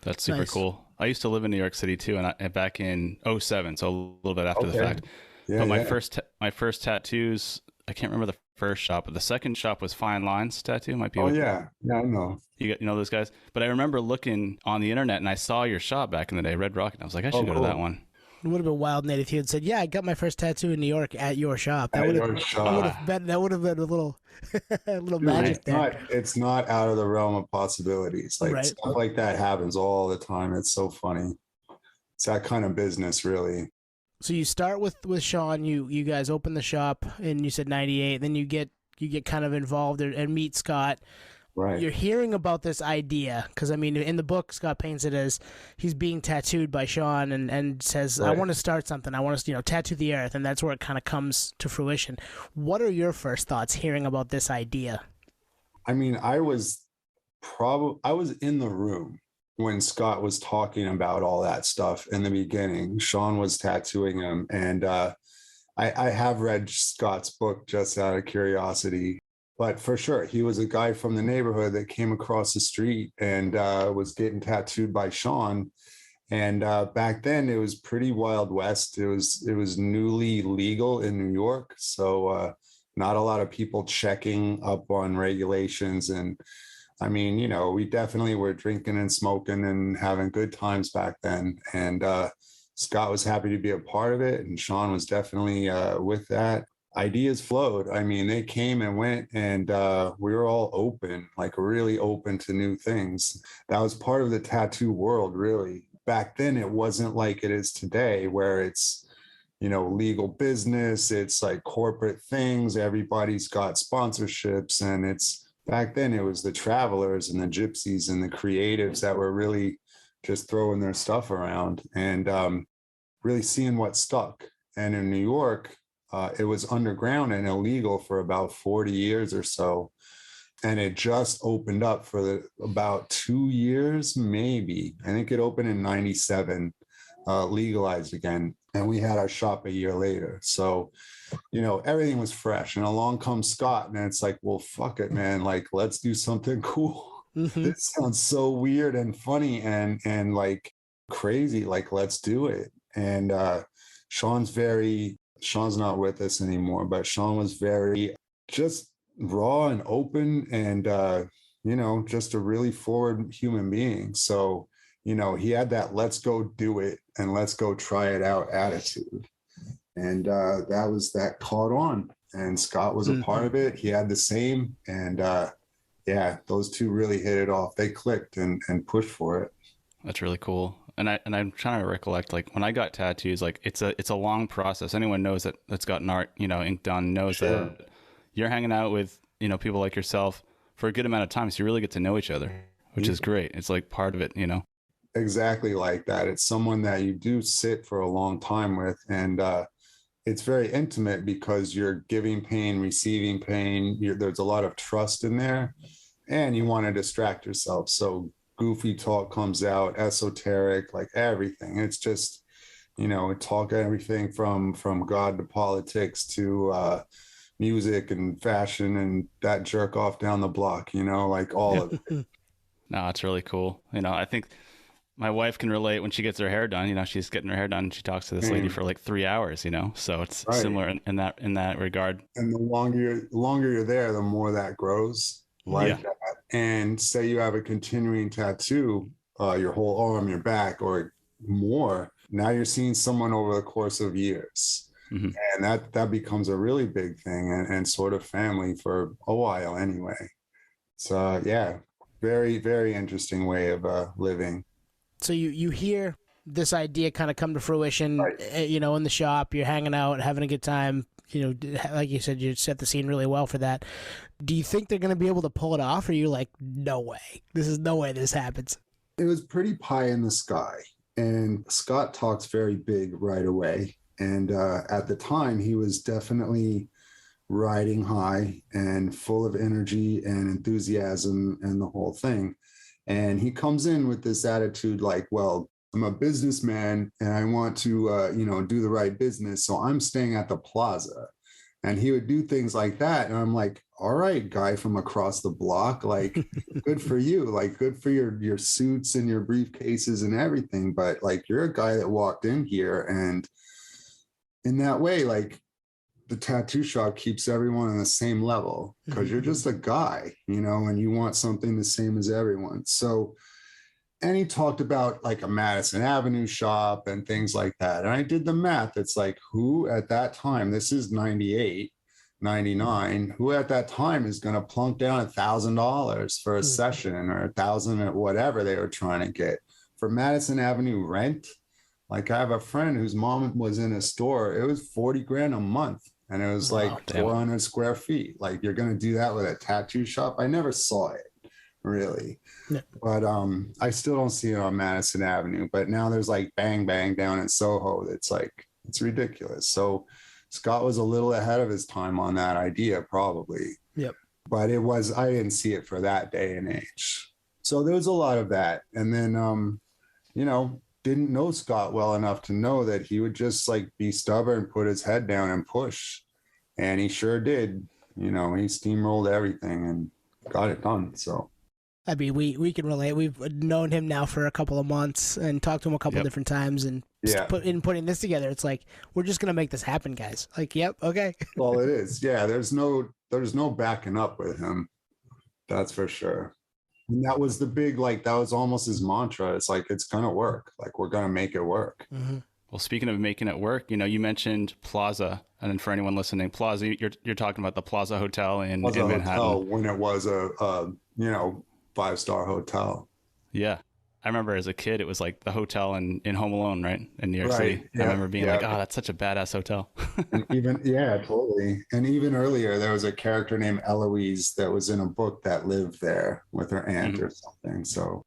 That's super cool. I used to live in New York City too, and back in '07, so a little bit after the fact. Yeah, but my first tattoos, I can't remember the first shop, but the second shop was Fine Lines Tattoo. Might be. Yeah, I know. You know those guys. But I remember looking on the internet, and I saw your shop back in the day, Red Rocket. I was like, I should go to that one. It would have been wild, Nate, if you had said, "Yeah, I got my first tattoo in New York at your shop." That would have been a little, a little magic there. It's not out of the realm of possibilities. Like stuff like that happens all the time. It's so funny. It's that kind of business, really. So you start with Sean. You guys open the shop, and you said '98. Then you get kind of involved and meet Scott. Right. You're hearing about this idea because, I mean, in the book, Scott paints it as he's being tattooed by Sean and says, I want to start something. I want to, tattoo the earth. And that's where it kind of comes to fruition. What are your first thoughts hearing about this idea? I mean, I was in the room when Scott was talking about all that stuff in the beginning. Sean was tattooing him. And I have read Scott's book just out of curiosity. But for sure, he was a guy from the neighborhood that came across the street and was getting tattooed by Sean. And back then, it was pretty Wild West. It was newly legal in New York, so not a lot of people checking up on regulations. And I mean, we definitely were drinking and smoking and having good times back then. And Scott was happy to be a part of it, and Sean was definitely with that. Ideas flowed. I mean, they came and went, and we were all open, like really open to new things. That was part of the tattoo world, really. Back then, it wasn't like it is today, where it's, legal business. It's like corporate things. Everybody's got sponsorships, and back then it was the travelers and the gypsies and the creatives that were really just throwing their stuff around and really seeing what stuck. And in New York, it was underground and illegal for about 40 years or so. And it just opened up for about 2 years, maybe. I think it opened in '97, legalized again. And we had our shop a year later. So, everything was fresh. And along comes Scott, and it's like, well, fuck it, man. Like, let's do something cool. Mm-hmm. This sounds so weird and funny and like crazy. Like, let's do it. And Sean's not with us anymore, but Sean was very just raw and open and, just a really forward human being. So, he had that let's go do it and let's go try it out attitude. And that caught on. And Scott was a part of it. He had the same. And those two really hit it off. They clicked and pushed for it. That's really cool. And I'm trying to recollect, like when I got tattoos, like it's a long process. Anyone knows that's gotten art, ink done knows that you're hanging out with, people like yourself for a good amount of time. So you really get to know each other, which is great. It's like part of it, Exactly like that. It's someone that you do sit for a long time with. And it's very intimate because you're giving pain, receiving pain. There's a lot of trust in there and you want to distract yourself. So goofy talk comes out, esoteric, like everything. It's just, talk everything from God to politics to music and fashion and that jerk off down the block, like all of it. No, it's really cool. I think my wife can relate when she gets her hair done. She's getting her hair done. She talks to this lady for like 3 hours, so it's similar in that regard. And the longer you're there, the more that grows. That. And say you have a continuing tattoo, your whole arm, your back, or more. Now you're seeing someone over the course of years. And that becomes a really big thing and sort of family for a while anyway. So very, very interesting way of living. So you hear this idea kind of come to fruition, in the shop, you're hanging out, having a good time. Like you said, you set the scene really well for that. Do you think they're going to be able to pull it off? Or are you like, no way, this happens? It was pretty pie in the sky. And Scott talks very big right away. And at the time, he was definitely riding high and full of energy and enthusiasm and the whole thing. And he comes in with this attitude like, well, I'm a businessman and I want to, do the right business. So I'm staying at the Plaza. And he would do things like that. And I'm like, all right, guy from across the block, like, good for you. Like, good for your suits and your briefcases and everything. But like, you're a guy that walked in here. And in that way, like, the tattoo shop keeps everyone on the same level because you're just a guy, and you want something the same as everyone. So, and he talked about like a Madison Avenue shop and things like that. And I did the math. It's like, who at that time, this is 98, 99, who at that time is going to plunk down $1,000 for a session or $1,000 at whatever they were trying to get for Madison Avenue rent? Like I have a friend whose mom was in a store. It was 40 grand a month. And it was like 400 square feet. Like, you're going to do that with a tattoo shop? I never saw it, really. No. But I still don't see it on Madison Avenue. But now there's like Bang Bang down in Soho. It's like, it's ridiculous. So Scott was a little ahead of his time on that idea, probably. Yep. But I didn't see it for that day and age. So there was a lot of that. And then, didn't know Scott well enough to know that he would just like be stubborn, put his head down and push. And he sure did. He steamrolled everything and got it done. So, I mean, we can relate. We've known him now for a couple of months and talked to him a couple of different times. And putting this together, it's like, we're just going to make this happen, guys. Like, yep, okay. Well, it is. Yeah, there's no backing up with him. That's for sure. And that was the big, that was almost his mantra. It's like, it's going to work. Like, we're going to make it work. Mm-hmm. Well, speaking of making it work, you mentioned Plaza. And then for anyone listening, Plaza, you're talking about the Plaza Hotel in Manhattan. Hotel, when it was a 5-star hotel. Yeah. I remember as a kid, it was like the hotel in Home Alone, right? In New York City. Yeah, I remember being like, oh, that's such a badass hotel. And totally. And even earlier, there was a character named Eloise that was in a book that lived there with her aunt or something. So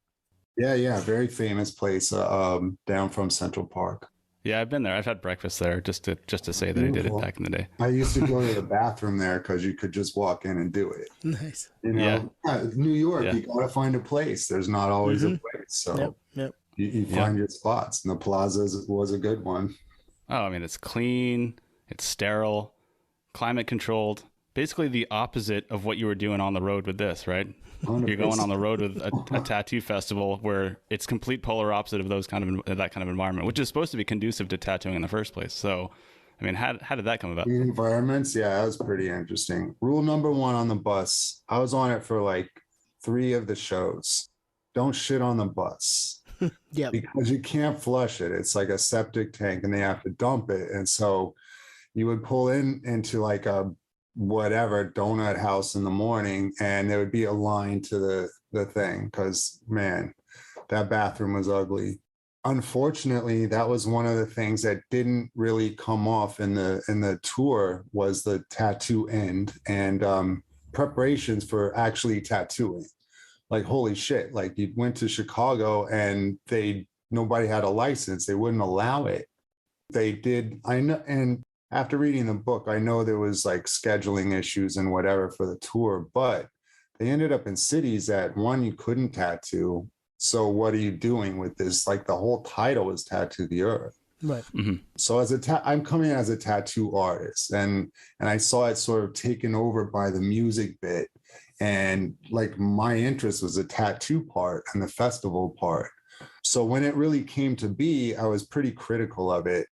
very famous place down from Central Park. Yeah, I've been there. I've had breakfast there just to say that I did it back in the day. I used to go to the bathroom there because you could just walk in and do it. Nice. New York, you got to find a place. There's not always a place. So you find your spots. And the Plaza was a good one. Oh, I mean, it's clean. It's sterile, climate controlled. Basically the opposite of what you were doing on the road with this, right? 100%. You're going on the road with a tattoo festival where it's complete polar opposite of that kind of environment, which is supposed to be conducive to tattooing in the first place. So I mean, how did that come about? The environments, yeah, that was pretty interesting. Rule number one on the bus, I was on it for like 3 of the shows. Don't shit on the bus. Yep. Because you can't flush it. It's like a septic tank and they have to dump it. And so you would pull into like a whatever donut house in the morning and there would be a line to the thing because, man, that bathroom was ugly. Unfortunately, that was one of the things that didn't really come off in the tour was the tattoo end and preparations for actually tattooing. Like, holy shit, like you went to Chicago and nobody had a license. They wouldn't allow it. They did. I know. And after reading the book, I know there was like scheduling issues and whatever for the tour, but they ended up in cities that one, you couldn't tattoo. So what are you doing with this? Like the whole title is Tattoo the Earth. Right. Mm-hmm. So I'm coming as a tattoo artist and I saw it sort of taken over by the music bit. And like my interest was the tattoo part and the festival part. So when it really came to be, I was pretty critical of it,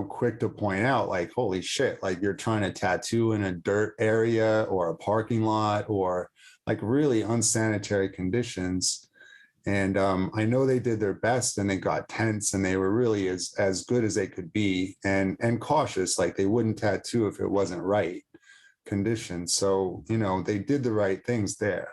quick to point out like, holy shit, like you're trying to tattoo in a dirt area or a parking lot or like really unsanitary conditions. And I know they did their best and they got tents and they were really as good as they could be and cautious, like they wouldn't tattoo if it wasn't right conditions. So, they did the right things there.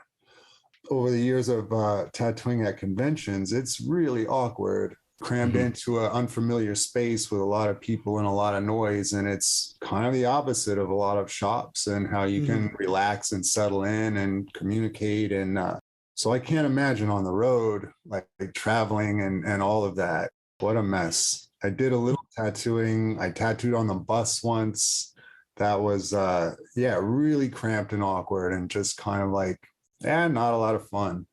Over the years of tattooing at conventions, it's really awkward, crammed into an unfamiliar space with a lot of people and a lot of noise. And it's kind of the opposite of a lot of shops and how you can relax and settle in and communicate. And so I can't imagine on the road, like traveling and all of that. What a mess. I did a little tattooing. I tattooed on the bus once. That was, really cramped and awkward and just kind of like, not a lot of fun.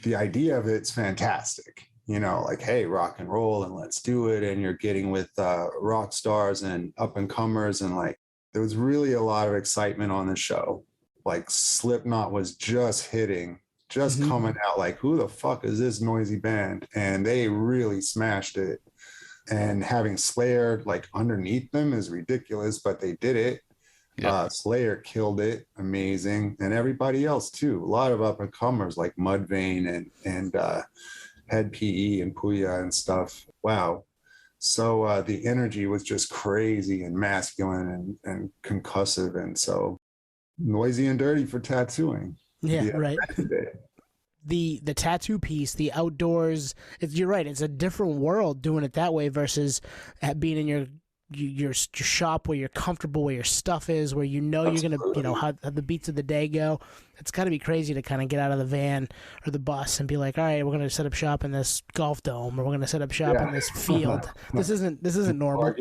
The idea of it's fantastic, like, hey, rock and roll and let's do it. And you're getting with rock stars and up and comers. And like, there was really a lot of excitement on the show. Like Slipknot was just hitting, coming out like, who the fuck is this noisy band? And they really smashed it. And having Slayer like underneath them is ridiculous, but they did it. Yep. Slayer killed it, amazing, and everybody else too. A lot of up and comers like Mudvayne and Head PE and Puya and stuff. Wow. So the energy was just crazy and masculine and concussive, and so noisy and dirty for tattooing. Yeah, right. The tattoo piece, the outdoors. You're right. It's a different world doing it that way versus being in your shop where you're comfortable, where your stuff is, where you're gonna how the beats of the day go. It's got to be crazy to kind of get out of the van or the bus and be like, all right, we're gonna set up shop in this golf dome, or we're gonna set up shop in this field. This isn't normal.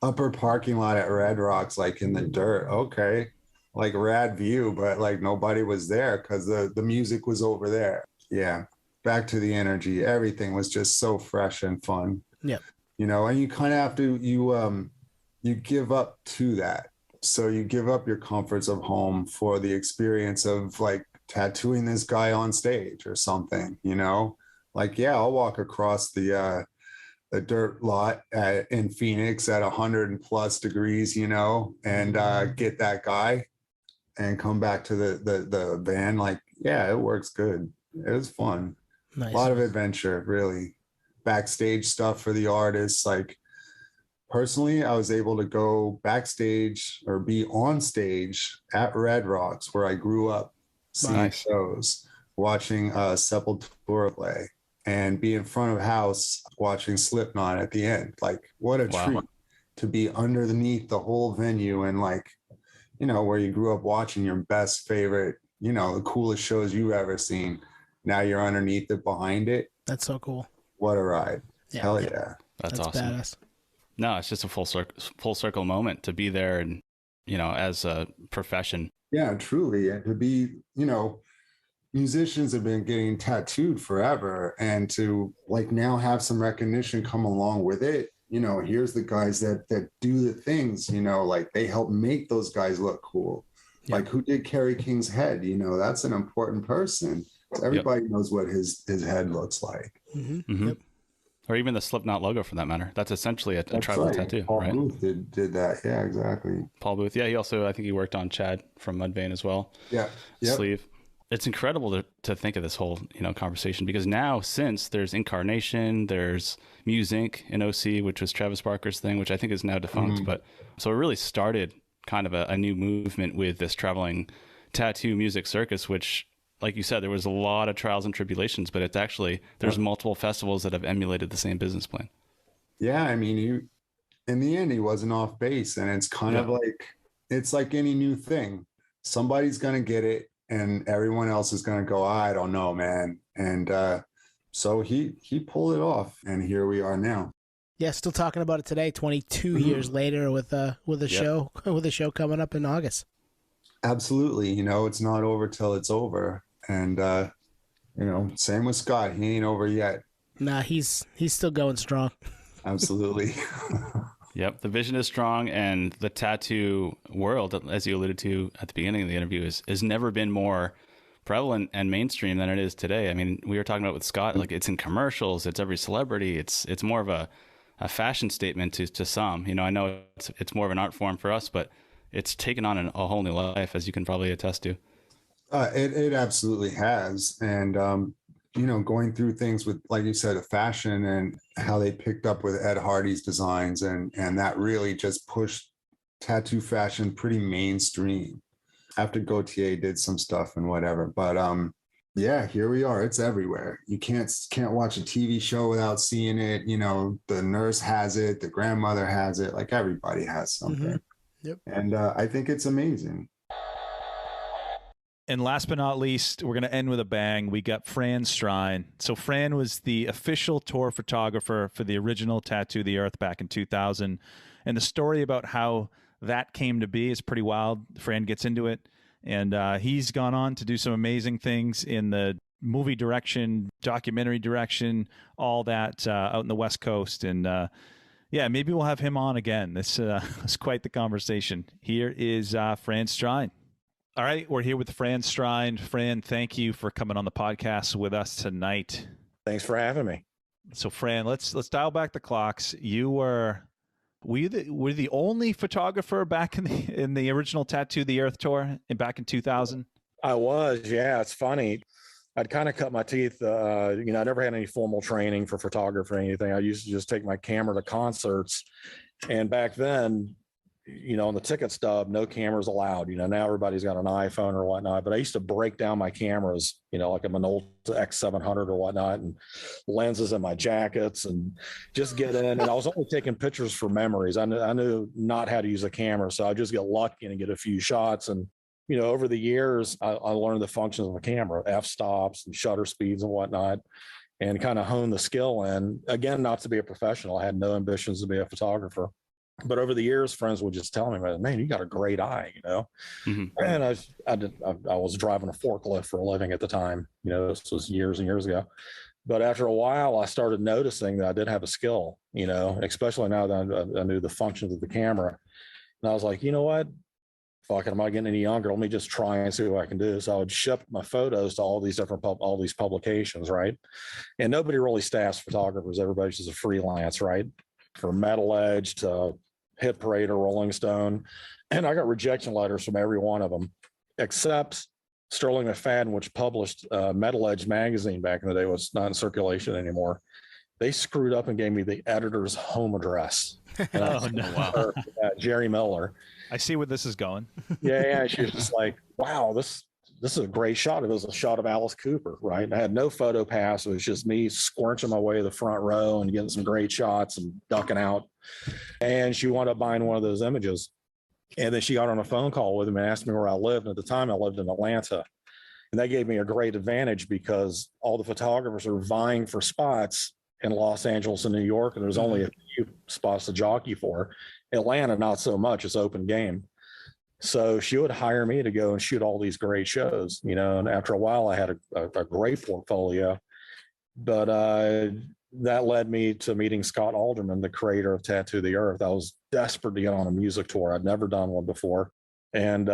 Upper parking lot at Red Rocks, like in the dirt. Okay, like rad view, but like nobody was there because the music was over there. Yeah, back to the energy. Everything was just so fresh and fun. Yep. And you kind of have to, you give up to that. So you give up your comforts of home for the experience of like tattooing this guy on stage or something, like, yeah, I'll walk across the dirt lot in Phoenix at 100+ degrees, and get that guy and come back to the van. Like, yeah, it works good. It was fun. Nice. A lot of adventure, really. Backstage stuff for the artists. Like personally, I was able to go backstage or be on stage at Red Rocks where I grew up seeing shows, watching Sepultura play and be in front of house watching Slipknot at the end. Like what a treat to be underneath the whole venue and like, where you grew up watching your best favorite, the coolest shows you've ever seen. Now you're underneath it, behind it. That's so cool. What a ride. Yeah, Hell yeah. That's awesome. Badass. No, it's just a full circle moment to be there and, as a profession. Yeah, truly. And to be, musicians have been getting tattooed forever. And to like now have some recognition come along with it, here's the guys that do the things, like they help make those guys look cool. Yep. Like who did Kerry King's head? That's an important person. Everybody knows what his head looks like. Mm-hmm. Yep. Or even the Slipknot logo, for that matter. That's essentially a tribal tattoo, Paul right? Booth did that. Yeah, exactly. Paul Booth. Yeah, he also, I think he worked on Chad from Mudvayne as well. Yeah. Yep. Sleeve. It's incredible to think of this whole, conversation, because now, since there's Incarnation, there's Muse Inc. in OC, which was Travis Barker's thing, which I think is now defunct. But so it really started kind of a new movement with this traveling tattoo music circus, which, like you said, there was a lot of trials and tribulations, but it's actually, there's multiple festivals that have emulated the same business plan. Yeah, I mean, in the end, he wasn't off base, and it's kind of like, it's like any new thing. Somebody's going to get it, and everyone else is going to go, I don't know, man. And so he pulled it off, and here we are now. Yeah, still talking about it today, 22 years later, with a show coming up in August. Absolutely, it's not over till it's over. And, same with Scott. He ain't over yet. Nah, he's still going strong. Absolutely. Yep. The vision is strong, and the tattoo world, as you alluded to at the beginning of the interview, has never been more prevalent and mainstream than it is today. I mean, we were talking about with Scott, like, it's in commercials, it's every celebrity. It's more of a fashion statement to some. I know it's more of an art form for us, but it's taken on a whole new life, as you can probably attest to. It absolutely has. And, going through things with, like you said, a fashion and how they picked up with Ed Hardy's designs, and that really just pushed tattoo fashion pretty mainstream after Gautier did some stuff and whatever. But yeah, here we are. It's everywhere. You can't watch a TV show without seeing it. The nurse has it, the grandmother has it, like everybody has something. Yep. And I think it's amazing. And last but not least, we're going to end with a bang. We got Fran Strine. So Fran was the official tour photographer for the original Tattoo the Earth back in 2000. And the story about how that came to be is pretty wild. Fran gets into it. And he's gone on to do some amazing things in the movie direction, documentary direction, all that out in the West Coast. And yeah, maybe we'll have him on again. This is quite the conversation. Here is Fran Strine. All right, we're here with Fran Strine. Fran, thank you for coming on the podcast with us tonight. Thanks for having me. So, Fran, let's dial back the clocks. Were you the only photographer back in the original Tattoo the Earth tour back in 2000? I was, yeah. It's funny. I'd kind of cut my teeth. I never had any formal training for photography or anything. I used to just take my camera to concerts, and back then, on the ticket stub, no cameras allowed. Now everybody's got an iPhone or whatnot, but I used to break down my cameras, like a Minolta X700 or whatnot, and lenses in my jackets, and just get in. And I was only taking pictures for memories. I knew not how to use a camera, so I just get lucky and get a few shots. And over the years, I learned the functions of the camera, f-stops and shutter speeds and whatnot, and kind of honed the skill. And again, not to be a professional, I had no ambitions to be a photographer. But over the years, friends would just tell me, man, you got a great eye, Mm-hmm. And I was driving a forklift for a living at the time. This was years and years ago. But after a while, I started noticing that I did have a skill, especially now that I knew the functions of the camera. And I was like, you know what? Fuck it, I'm not getting any younger. Let me just try and see what I can do. So I would ship my photos to all these publications, right? And nobody really staffs photographers. Everybody's just a freelance, right? From Metal Edge to Hit Parade or Rolling Stone. And I got rejection letters from every one of them, except Sterling McFadden, which published Metal Edge magazine back in the day, was not in circulation anymore. They screwed up and gave me the editor's home address. Oh, no. Wow. Jerry Miller. I see where this is going. Yeah. She was just like, wow, this is a great shot. It was a shot of Alice Cooper, right? And I had no photo pass. It was just me squirching my way to the front row and getting some great shots and ducking out. And she wound up buying one of those images. And then she got on a phone call with him and asked me where I lived. And at the time, I lived in Atlanta. And that gave me a great advantage because all the photographers are vying for spots in Los Angeles and New York. And there's only a few spots to jockey for. Atlanta, not so much. It's open game. So she would hire me to go and shoot all these great shows, and after a while I had a great portfolio, but that led me to meeting Scott Alderman, the creator of Tattoo the Earth. I was desperate to get on a music tour. I'd never done one before. And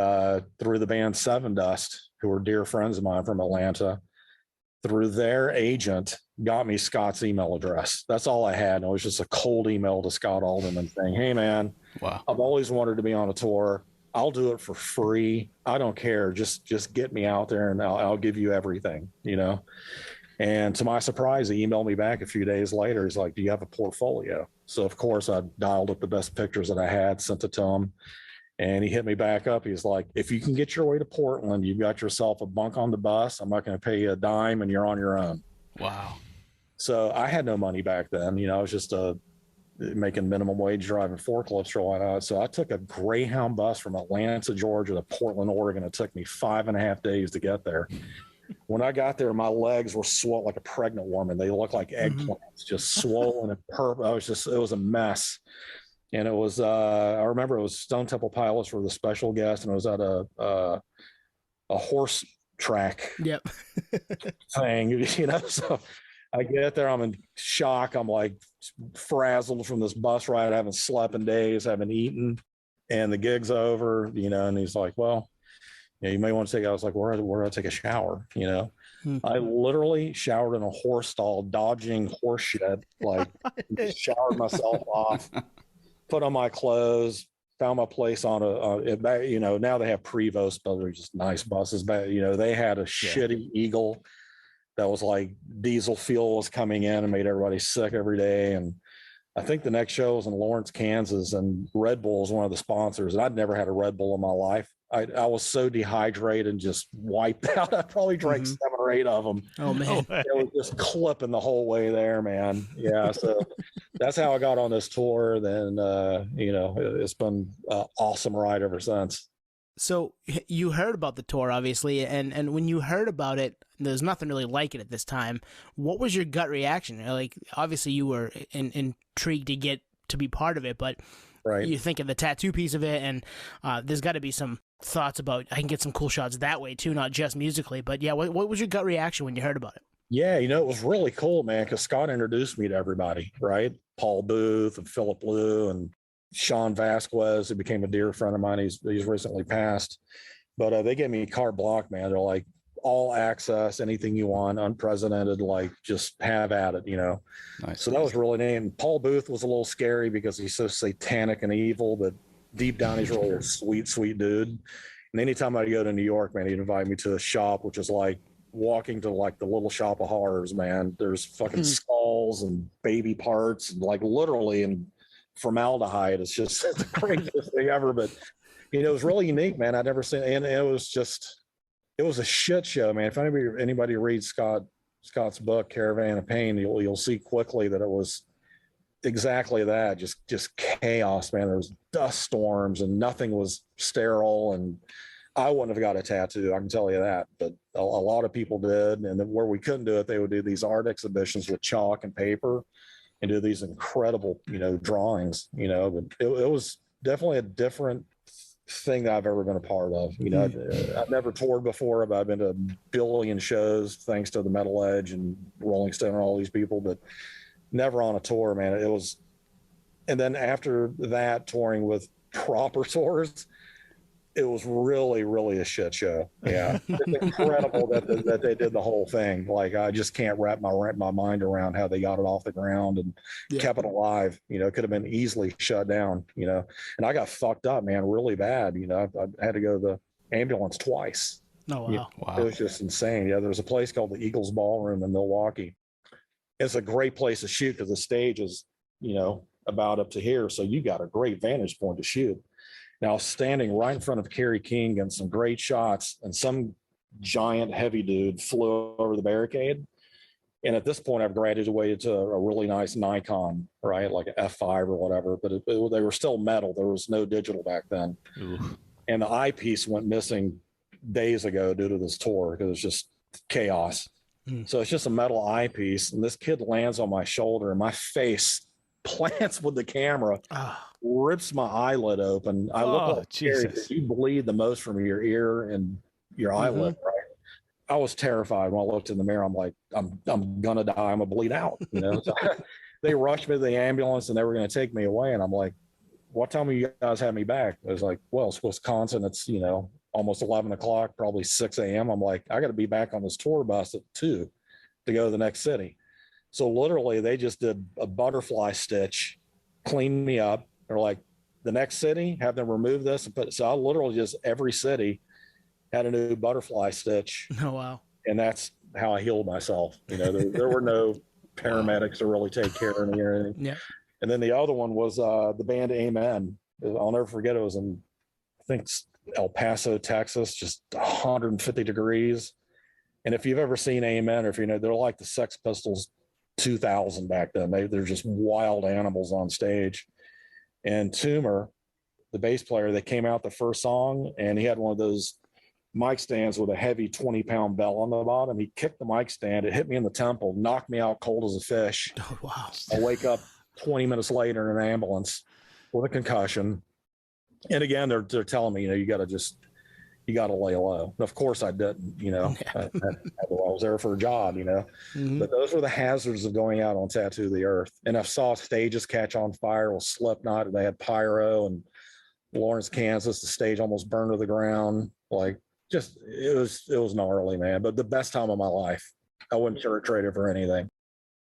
through the band Seven Dust, who were dear friends of mine from Atlanta, through their agent, got me Scott's email address. That's all I had. And it was just a cold email to Scott Alderman saying, hey, man, Wow. I've always wanted to be on a tour. I'll do it for free. I don't care. Just get me out there and I'll give you everything, you know? And to my surprise, he emailed me back a few days later. He's like, do you have a portfolio? So of course I dialed up the best pictures that I had, sent it to him. And he hit me back up. He's like, if you can get your way to Portland, you've got yourself a bunk on the bus. I'm not going to pay you a dime and you're on your own. Wow. So I had no money back then. You know, I was just making minimum wage driving forklifts or whatnot. So I took a Greyhound bus from Atlanta, Georgia to Portland, Oregon. It took me 5.5 days to get there. When I got there, my legs were swollen like a pregnant woman. They looked like eggplants, just swollen and purple. It was a mess. And it was, I remember it was Stone Temple Pilots were the special guest, and it was at a horse track thing, you know. So I get there, I'm in shock. I'm like frazzled from this bus ride. I haven't slept in days, haven't eaten, and the gig's over, you know. And he's like, well, yeah, you may want to take. I was like, where do I take a shower? You know, I literally showered in a horse stall, dodging horse shit. Like, showered myself off, put on my clothes, found my place on you know, now they have Prevost, but they're just nice buses. But, you know, they had a shitty Eagle that was like diesel fuel was coming in and made everybody sick every day. And I think the next show was in Lawrence, Kansas, and Red Bull is one of the sponsors. And I'd never had a Red Bull in my life. I was so dehydrated and just wiped out. I probably drank 7 or 8 of them. Oh, man. It was just clipping the whole way there, man. Yeah. So that's how I got on this tour. Then, you know, it's been an awesome ride ever since. So you heard about the tour, obviously, and when you heard about it, there's nothing really like it at this time. What was your gut reaction? Like, obviously you were intrigued to get to be part of it, but you think of the tattoo piece of it, and there's got to be some thoughts about, I can get some cool shots that way too, not just musically. But yeah, what was your gut reaction when you heard about it? Yeah, you know, it was really cool, man, because Scott introduced me to everybody, right? Paul Booth and Philip Liu and Sean Vasquez, who became a dear friend of mine. He's recently passed. But they gave me carte blanche, man. They're like, all access, anything you want, unprecedented, like, just have at it, you know. Nice. So that was really neat. And Paul Booth was a little scary because he's so satanic and evil, but deep down he's really a sweet, sweet dude. And anytime I go to New York, man, he'd invite me to a shop, which is like walking to like the little shop of horrors, man. There's fucking skulls and baby parts, and like literally and formaldehyde. It's just the craziest thing ever. But, you know, it was really unique, man. I'd never seen, and it was a shit show, man. If anybody reads Scott's book, Caravan of Pain, you'll see quickly that it was exactly that, just chaos, man. There was dust storms and nothing was sterile, and I wouldn't have got a tattoo, I can tell you that, but a lot of people did. And then where we couldn't do it, they would do these art exhibitions with chalk and paper and do these incredible, you know, drawings, you know. But it was definitely a different thing that I've ever been a part of. You know, I've never toured before, but I've been to a billion shows thanks to the Metal Edge and Rolling Stone and all these people, but never on a tour, man. It was, and then after that, touring with proper tours, it was really, really a shit show. Yeah. It's incredible that they did the whole thing. Like, I just can't wrap my mind around how they got it off the ground and kept it alive. You know, it could have been easily shut down, you know. And I got fucked up, man, really bad. You know, I had to go to the ambulance twice. Oh, wow. Yeah, wow. It was just insane. Yeah, there's a place called the Eagles Ballroom in Milwaukee. It's a great place to shoot because the stage is, you know, about up to here. So you got a great vantage point to shoot. Now, standing right in front of Kerry King, getting some great shots, and some giant heavy dude flew over the barricade. And at this point, I've graduated to a really nice Nikon, right? Like an F5 or whatever, but they were still metal. There was no digital back then. Ooh. And the eyepiece went missing days ago due to this tour because it was just chaos. So it's just a metal eyepiece, and this kid lands on my shoulder, and my face plants with the camera, rips my eyelid open. I look like Jesus. You bleed the most from your ear and your eyelid, right? I was terrified when I looked in the mirror. I'm like, I'm gonna die. I'm gonna bleed out, you know. So they rushed me to the ambulance, and they were gonna take me away. And I'm like, what time will you guys have me back? I was like, well, it's Wisconsin. It's, you know, almost 11 o'clock, probably 6 a.m. I'm like, I got to be back on this tour bus at 2. to go to the next city. So literally they just did a butterfly stitch, cleaned me up. They're like, the next city, have them remove this and put, so I literally just every city had a new butterfly stitch. Oh, wow. And that's how I healed myself. There were no paramedics to really take care of me or anything. Yeah. And then the other one was the band Amen. I'll never forget. It was in, I think it's El Paso, Texas, just 150 degrees. And if you've ever seen Amen, or if they're like the Sex Pistols 2000 back then. They're just wild animals on stage. And Toomer, the bass player, that came out the first song, and he had one of those mic stands with a heavy 20-pound bell on the bottom. He kicked the mic stand. It hit me in the temple, knocked me out cold as a fish. Oh, wow. I wake up 20 minutes later in an ambulance with a concussion. And again, they're telling me, you got to lay low. And of course I didn't, I was there for a job, Mm-hmm. But those were the hazards of going out on Tattoo the Earth. And I saw stages catch on fire with Slipknot, and they had pyro, and Lawrence, Kansas, the stage almost burned to the ground. Like, just, it was gnarly, man, but the best time of my life. I wouldn't trade it for anything.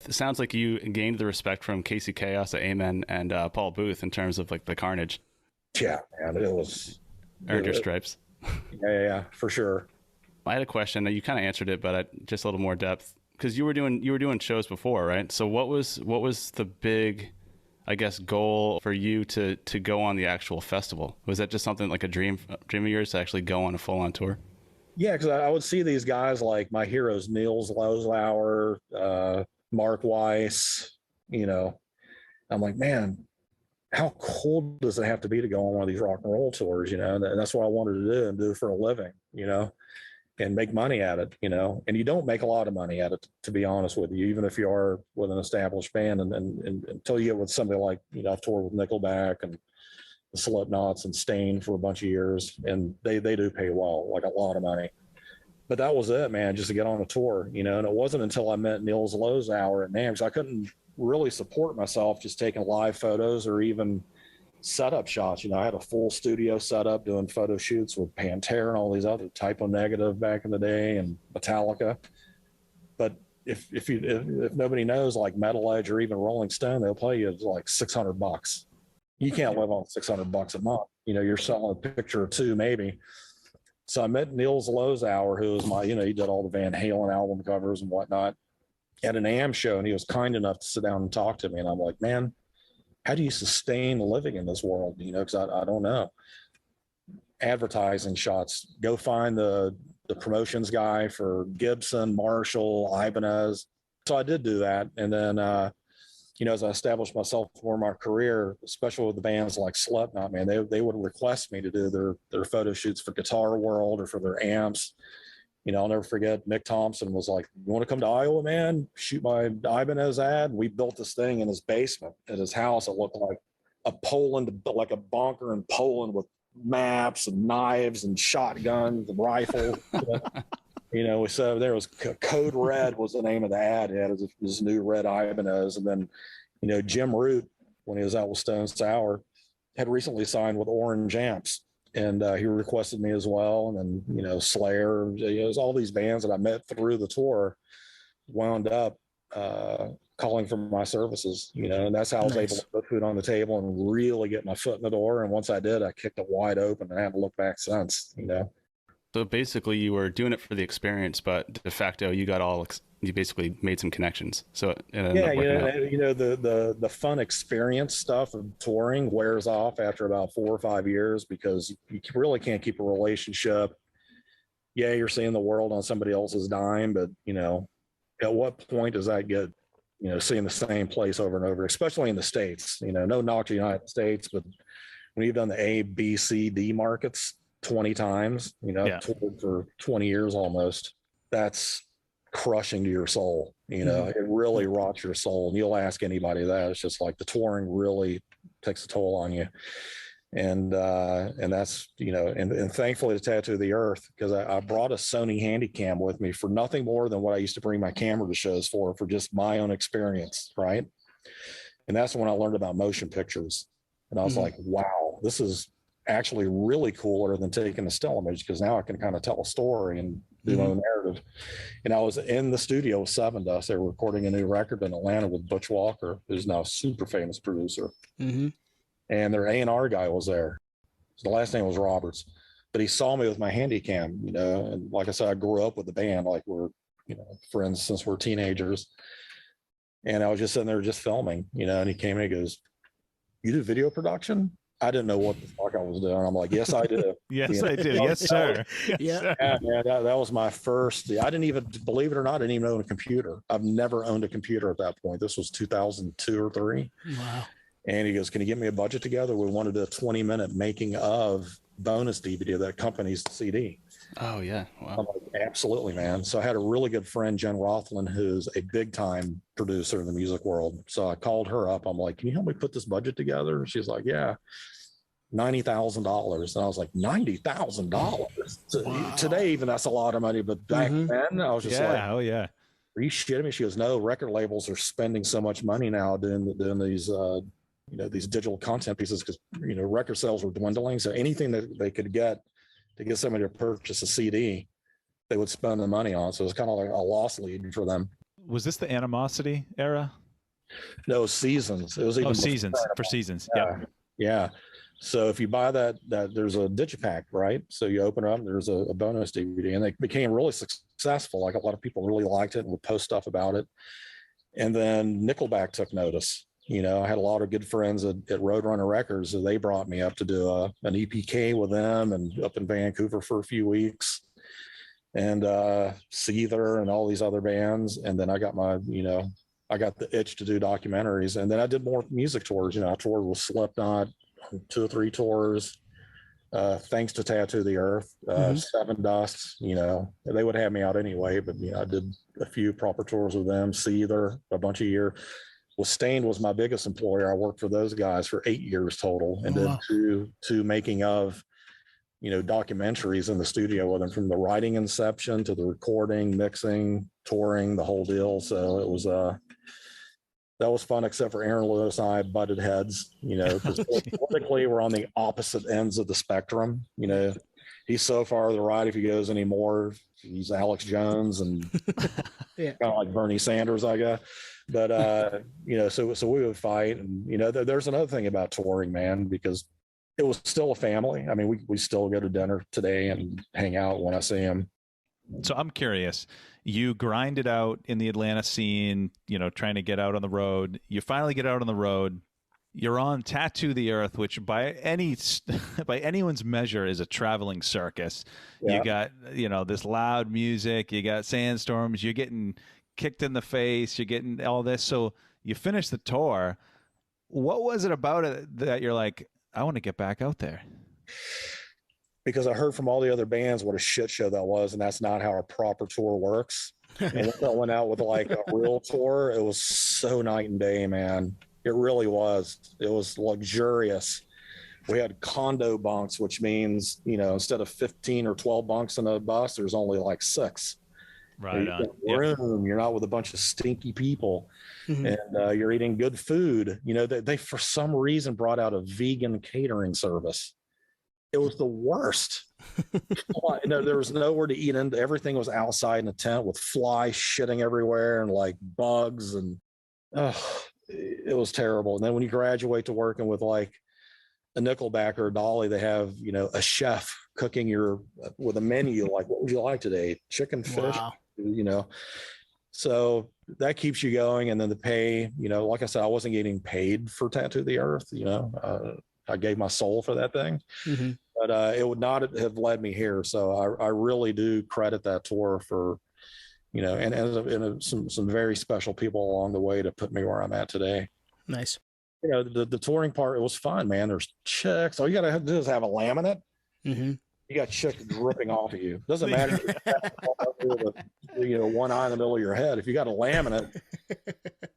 It sounds like you gained the respect from Casey Chaos, Amen, and Paul Booth in terms of like the carnage. Yeah, man, it was earned your stripes. Yeah, for sure. I had a question. You kind of answered it, but just a little more depth, because you were doing shows before, right? So what was the big, I guess, goal for you to go on the actual festival? Was that just something like a dream of yours to actually go on a full on tour? Yeah, because I would see these guys like my heroes, Niels Lozauer, Mark Weiss. I'm like, man, how cool does it have to be to go on one of these rock and roll tours? And that's what I wanted to do and do for a living, and make money at it, and you don't make a lot of money at it, to be honest with you, even if you are with an established band, and until you get with somebody like, I've toured with Nickelback and the Slipknots and Stain for a bunch of years, and they do pay well, like a lot of money. But that was it, man, just to get on a tour, and it wasn't until I met Niels Lozauer at NAMM, I couldn't really support myself just taking live photos or even setup shots. I had a full studio setup doing photo shoots with Pantera and all these other Typo Negative back in the day and Metallica. But if nobody knows, like Metal Edge or even Rolling Stone, they'll pay you like $600. You can't live on $600 a month. You're selling a picture or two maybe. So I met Niels Lozauer, who was my, he did all the Van Halen album covers and whatnot, at an AM show, and he was kind enough to sit down and talk to me. And I'm like, man, how do you sustain living in this world? Because I don't know. Advertising shots, go find the promotions guy for Gibson, Marshall, Ibanez. So I did do that. And then, as I established myself for my career, especially with the bands like Slipknot, man, they would request me to do their photo shoots for Guitar World or for their amps. I'll never forget, Mick Thompson was like, you want to come to Iowa, man? Shoot my Ibanez ad. We built this thing in his basement at his house. It looked like like a bunker in Poland with maps and knives and shotguns and rifles. So there was Code Red was the name of the ad. It had this new red Ibanez. And then, Jim Root, when he was out with Stone Sour, had recently signed with Orange Amps. And he requested me as well. And then, Slayer, it was all these bands that I met through the tour wound up calling for my services, and that's how I was able to put food on the table and really get my foot in the door. And once I did, I kicked it wide open and I haven't looked back since, So basically you were doing it for the experience, but de facto you basically made some connections. So the fun experience stuff of touring wears off after about 4 or 5 years, because you really can't keep a relationship. Yeah, you're seeing the world on somebody else's dime, but at what point does that get, seeing the same place over and over, especially in the States? No knock to the United States, but when you've done the A, B, C, D markets 20 times, toured for 20 years almost, that's crushing to your soul. It really rots your soul. And you'll ask anybody that. It's just like the touring really takes a toll on you. And that's, and thankfully to Tattoo the Earth, because I brought a Sony Handycam with me for nothing more than what I used to bring my camera to shows for just my own experience. Right. And that's when I learned about motion pictures. And I was like, wow, this is actually really cooler than taking a still image, because now I can kind of tell a story and do my own narrative. And I was in the studio with Seven Dust. They were recording a new record in Atlanta with Butch Walker, who's now a super famous producer. And their A&R guy was there. So the last name was Roberts, but he saw me with my handy cam, you know, and like I said, I grew up with the band, like we're, you know, friends since we're teenagers. And I was just sitting there just filming, you know, and he came in and goes, "You do video production?" I didn't know what the fuck I was doing. I'm like, "Yes, I do." Yes, I do. Yes, sir. Yeah. Yeah, that was my first. I didn't even, believe it or not, I didn't even own a computer. I've never owned a computer at that point. This was 2002 or 3. Wow. And he goes, "Can you get me a budget together? We wanted a 20-minute making of bonus DVD that accompanies the CD." Oh yeah. Wow. I'm like, "Absolutely, man." So I had a really good friend, Jen Rothland, who's a big time producer in the music world. So I called her up. I'm like, "Can you help me put this budget together?" She's like, "Yeah, $90,000. And I was like, $90,000? Wow. Today, even that's a lot of money. But back then, I was just like, Oh yeah. "Are you shitting me?" She goes, "No, record labels are spending so much money now doing these, you know, these digital content pieces, because, you know, record sales were dwindling. So anything that they could get to get somebody to purchase a CD, they would spend the money on. So it's kind of like a loss lead for them." Was this the Animosity era? No, Seasons. It was even Seasons, for Seasons. Yeah. Yeah. So if you buy that there's a digipack, right? So you open it up, there's a bonus DVD, and they became really successful. Like, a lot of people really liked it and would post stuff about it. And then Nickelback took notice. You know, I had a lot of good friends at Roadrunner Records, so they brought me up to do an EPK with them, and up in Vancouver for a few weeks, and Seether and all these other bands. And then I got I got the itch to do documentaries, and then I did more music tours. You know, I toured with Slipknot, 2 or 3 tours, thanks to Tattoo the Earth, Seven Dust. You know, they would have me out anyway, but, you know, I did a few proper tours with them. Seether, a bunch of years. Well, Stained was my biggest employer. I worked for those guys for 8 years total, and did two making of, you know, documentaries in the studio with them, from the writing inception to the recording, mixing, touring, the whole deal. So it was that was fun, except for Aaron Lewis and I butted heads, you know, because politically we're on the opposite ends of the spectrum. You know, he's so far to the right. If he goes anymore, he's Alex Jones, and kind of like Bernie Sanders, I guess. But you know, so we would fight. And, you know, there's another thing about touring, man, because it was still a family. I mean, we still go to dinner today and hang out when I see him. So I'm curious, you grind it out in the Atlanta scene, you know, trying to get out on the road. You finally get out on the road. You're on Tattoo the Earth, which by anyone's measure is a traveling circus. Yeah. You got, you know, this loud music, you got sandstorms, you're getting kicked in the face, you're getting all this. So you finish the tour. What was it about it that you're like, I want to get back out there? Because I heard from all the other bands what a shit show that was, and that's not how a proper tour works. And then I went out with like a real tour. It was so night and day, man. It really was. It was luxurious. We had condo bunks, which means, you know, instead of 15 or 12 bunks in a bus, there's only like 6. Right on. Room. You're not with a bunch of stinky people, and you're eating good food. You know, they for some reason brought out a vegan catering service. It was the worst. There was nowhere to eat, and everything was outside in a tent with flies shitting everywhere and like bugs, and it was terrible. And then when you graduate to working with like a Nickelback or a Dolly, they have, you know, a chef cooking with a menu, like, what would you like today? Chicken, fish, you know. So that keeps you going. And then the pay, you know, like I said, I wasn't getting paid for Tattoo the Earth, you know. I gave my soul for that thing. But it would not have led me here. So I really do credit that tour for, you know, and some very special people along the way to put me where I'm at today. Nice. You know, the touring part, it was fun, man. There's chicks. All you got to do is have a laminate. You got chicks dripping off of you. Doesn't matter if you know, one eye in the middle of your head. If you got a laminate,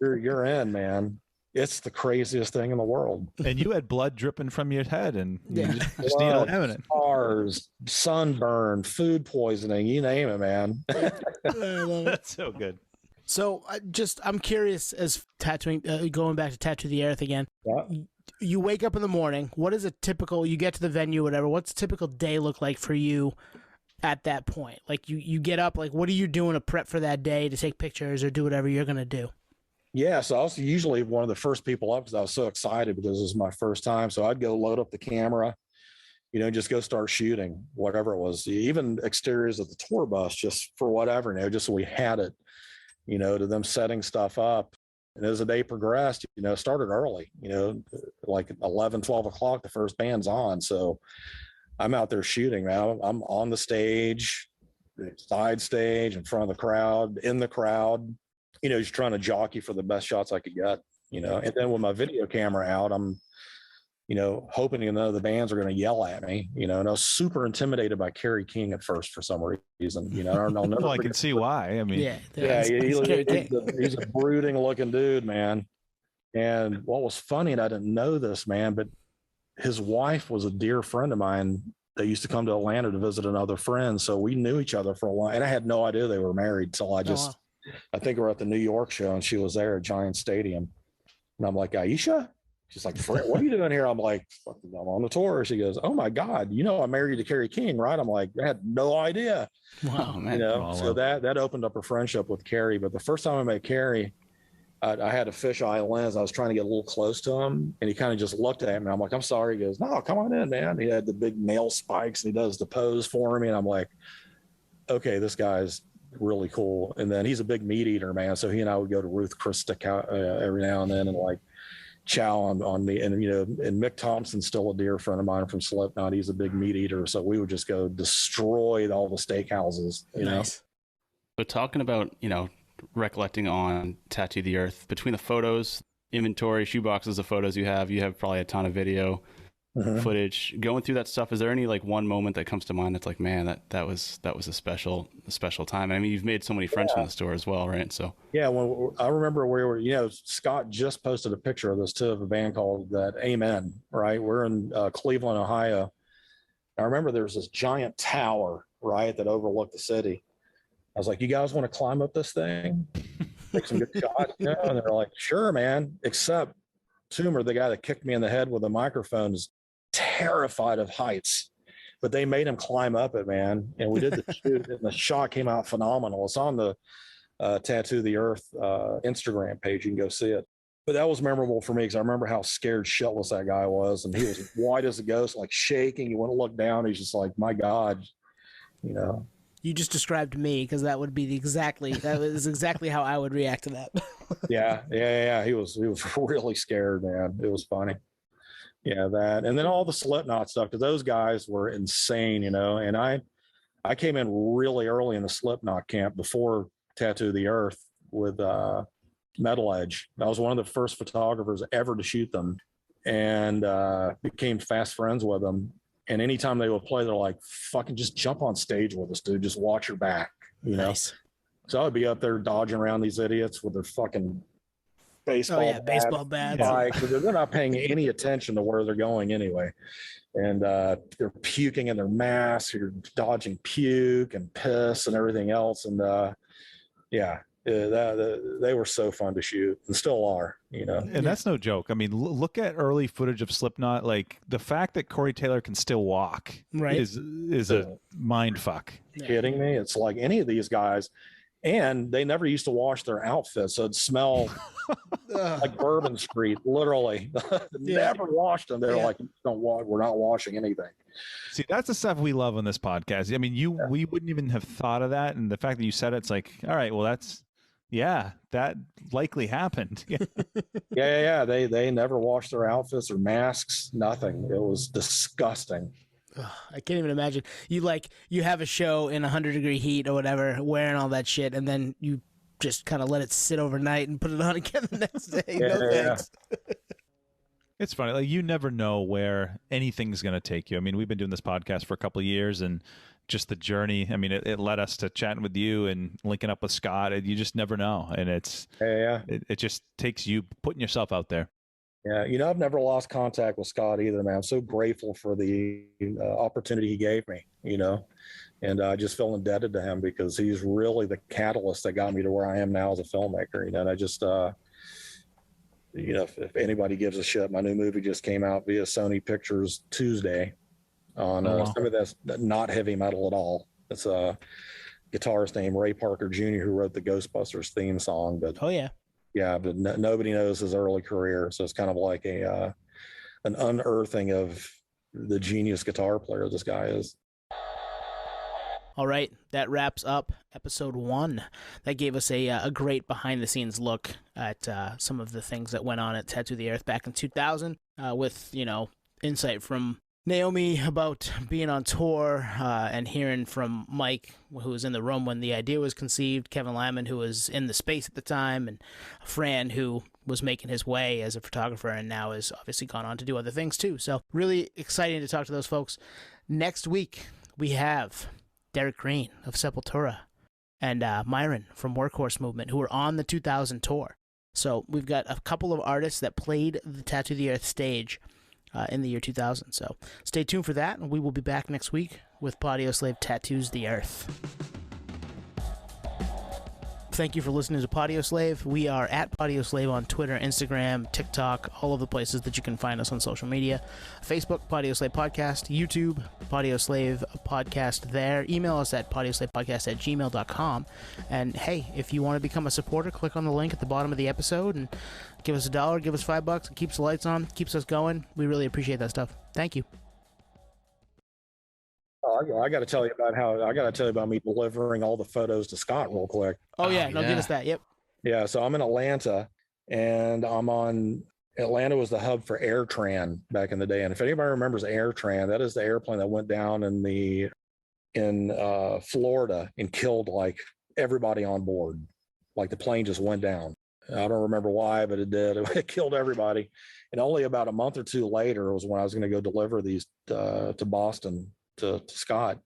you're in, man. It's the craziest thing in the world. And you had blood dripping from your head, and you just need a laminate. Scars, sunburn, food poisoning, you name it, man. That's so good. So I'm curious, as tattooing, going back to Tattoo the Earth again. Yeah. you wake up in the morning. What is a typical? You get to the venue, whatever. What's a typical day look like for you at that point? Like you get up. Like what are you doing to prep for that day to take pictures or do whatever you're gonna do? Yeah, so I was usually one of the first people up because I was so excited because it was my first time. So I'd go load up the camera, just go start shooting whatever it was, even exteriors of the tour bus, just for whatever, just so we had it, to them setting stuff up. And as the day progressed, it started early, like 11, 12 o'clock, the first band's on. So I'm out there shooting, man. I'm on the stage, side stage, in front of the crowd, in the crowd, just trying to jockey for the best shots I could get, and then with my video camera out, I'm, hoping the bands are going to yell at me, and I was super intimidated by Kerry King at first for some reason, I'll never well, I can see why. I mean, he's a brooding looking dude, man. And what was funny, and I didn't know this, man, but his wife was a dear friend of mine. They used to come to Atlanta to visit another friend. So we knew each other for a while, and I had no idea they were married. So I think we were at the New York show and she was there at Giant Stadium. And I'm like, Aisha? She's like, what are you doing here? I'm like, I'm on the tour. She goes, oh my God, I'm married to Kerry King, right? I'm like, I had no idea. Wow, man. So that opened up a friendship with Kerry. But the first time I met Kerry, I had a fisheye lens. I was trying to get a little close to him, and he kind of just looked at me. I'm like, I'm sorry. He goes, no, come on in, man. He had the big nail spikes and he does the pose for me. And I'm like, okay, this guy's really cool. And then he's a big meat eater, man. So he and I would go to Ruth Chris every now and then and like chow on me. And, and Mick Thompson's still a dear friend of mine from Slipknot. He's a big meat eater. So we would just go destroy all the steakhouses, Nice. So talking about, recollecting on Tattoo the Earth, between the photos, inventory, shoeboxes of photos you have probably a ton of video footage. Going through that stuff, is there any like one moment that comes to mind that's like, man, that was a special time? I mean, you've made so many friends from the store as well, right? So yeah, when I remember we were, Scott just posted a picture of this too, of a band called Amen, right? We're in Cleveland, Ohio. I remember there was this giant tower, right, that overlooked the city. I was like, you guys want to climb up this thing? Take some good shots? And they're like, sure, man. Except Toomer, the guy that kicked me in the head with a microphone, is terrified of heights. But they made him climb up it, man. And we did the shoot, and the shot came out phenomenal. It's on the Tattoo the Earth Instagram page. You can go see it. But that was memorable for me because I remember how scared shitless that guy was. And he was white as a ghost, like shaking. You wouldn't look down. He's just like, my God, You just described me because that was exactly how I would react to that. Yeah. He was really scared, man. It was funny. Yeah, that, and then all the Slipknot stuff, because those guys were insane, and I came in really early in the Slipknot camp before Tattoo the Earth with Metal Edge. I was one of the first photographers ever to shoot them, and became fast friends with them. And anytime they would play, they're like, fucking just jump on stage with us, dude. Just watch your back, Nice. So I would be up there dodging around these idiots with their fucking baseball bats. They're not paying any attention to where they're going anyway. And they're puking in their masks. You're dodging puke and piss and everything else. And they were so fun to shoot and still are, And that's no joke. I mean, look at early footage of Slipknot. Like the fact that Corey Taylor can still walk is a mind fuck. Kidding me? It's like any of these guys, and they never used to wash their outfits, so it'd smell like Bourbon Street, literally. Never washed them. They're like, we're not washing anything. See, that's the stuff we love on this podcast. I mean, we wouldn't even have thought of that, and the fact that you said it's like, all right, well, that likely happened. Yeah. They never washed their outfits or masks, nothing. It was disgusting. I can't even imagine. You have a show in 100-degree heat or whatever, wearing all that shit, and then you just kind of let it sit overnight and put it on again the next day. Thanks. It's funny. Like, you never know where anything's going to take you. I mean, we've been doing this podcast for a couple of years, and just the journey. I mean, it led us to chatting with you and linking up with Scott. And you just never know. And it just takes you putting yourself out there. Yeah. I've never lost contact with Scott either, man. I'm so grateful for the opportunity he gave me, and I just feel indebted to him because he's really the catalyst that got me to where I am now as a filmmaker, and I just, if anybody gives a shit, my new movie just came out via Sony Pictures Tuesday on something that's not heavy metal at all. It's a guitarist named Ray Parker Jr. who wrote the Ghostbusters theme song. But but nobody knows his early career, so it's kind of like an unearthing of the genius guitar player this guy is. All right, that wraps up episode 1. That gave us a great behind-the-scenes look at some of the things that went on at Tattoo the Earth back in 2000, with insight from Naomi about being on tour, and hearing from Mike, who was in the room when the idea was conceived, Kevin Lyman, who was in the space at the time, and Fran, who was making his way as a photographer and now has obviously gone on to do other things too. So really exciting to talk to those folks. Next week, we have Derek Green of Sepultura and Myron from Workhorse Movement, who were on the 2000 tour. So we've got a couple of artists that played the Tattoo the Earth stage in the year 2000. So stay tuned for that, and we will be back next week with Podioslave Tattoos the Earth. Thank you for listening to Podioslave. We are at Podioslave on Twitter, Instagram, TikTok, all of the places that you can find us on social media. Facebook, Podioslave Podcast. YouTube, Podioslave Podcast there. Email us at podioslavepodcast@gmail.com. And hey, if you want to become a supporter, click on the link at the bottom of the episode and give us $1, give us $5. It keeps the lights on, keeps us going. We really appreciate that stuff. Thank you. I got to tell you about me delivering all the photos to Scott real quick. Oh yeah, give us that. Yep. Yeah, so I'm in Atlanta, and Atlanta was the hub for AirTran back in the day. And if anybody remembers AirTran, that is the airplane that went down in Florida and killed like everybody on board. Like the plane just went down. I don't remember why, but it did. It killed everybody. And only about a month or two later was when I was going to go deliver these to Boston to Scott.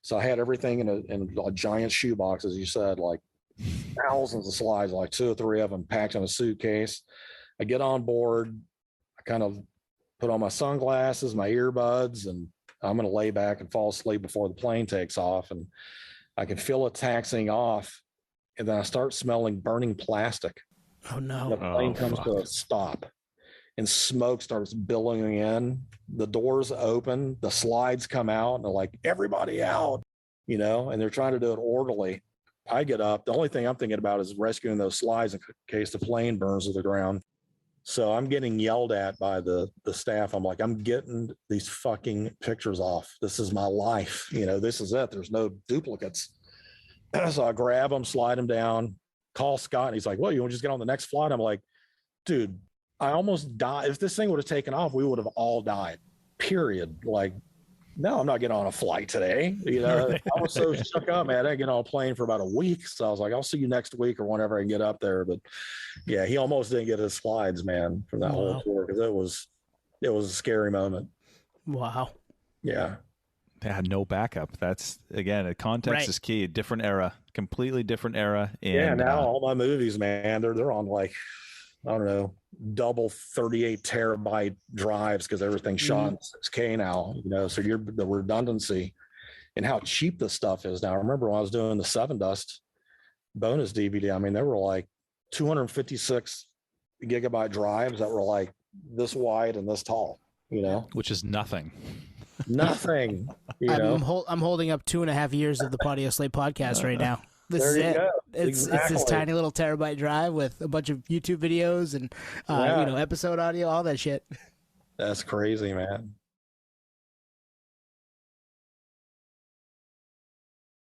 So I had everything in a giant shoebox, as you said, like thousands of slides, like 2 or 3 of them packed in a suitcase. I get on board, I kind of put on my sunglasses, my earbuds, and I'm going to lay back and fall asleep before the plane takes off. And I can feel it taxiing off. And then I start smelling burning plastic. Oh no. The plane comes to a stop and smoke starts billowing in. The doors open, the slides come out, and they're like, everybody out, and they're trying to do it orderly. I get up. The only thing I'm thinking about is rescuing those slides in case the plane burns to the ground. So I'm getting yelled at by the staff. I'm like, I'm getting these fucking pictures off. This is my life. This is it. There's no duplicates. So I grab them, slide them down, call Scott, and he's like, well, you want to just get on the next flight? I'm like, dude, I almost died. If this thing would have taken off, we would have all died, period. Like, no, I'm not getting on a flight today. I was so shook up, man. I didn't get on a plane for about a week. So I was like, I'll see you next week or whenever I can get up there. But yeah, he almost didn't get his slides, man, from that whole tour, because it was a scary moment. Wow. Yeah. They had no backup. That's, again, context is key. A different era, completely different era. And now all my movies, man, they're on like, I don't know, double 38 terabyte drives because everything's shot in 6K now, so the redundancy and how cheap this stuff is now. I remember when I was doing the Seven Dust bonus DVD, I mean, there were like 256 gigabyte drives that were like this wide and this tall, which is nothing. Nothing. I'm holding up 2.5 years of the Podioslave podcast right now. This is it. It's this tiny little terabyte drive with a bunch of YouTube videos and episode audio, all that shit. That's crazy, man.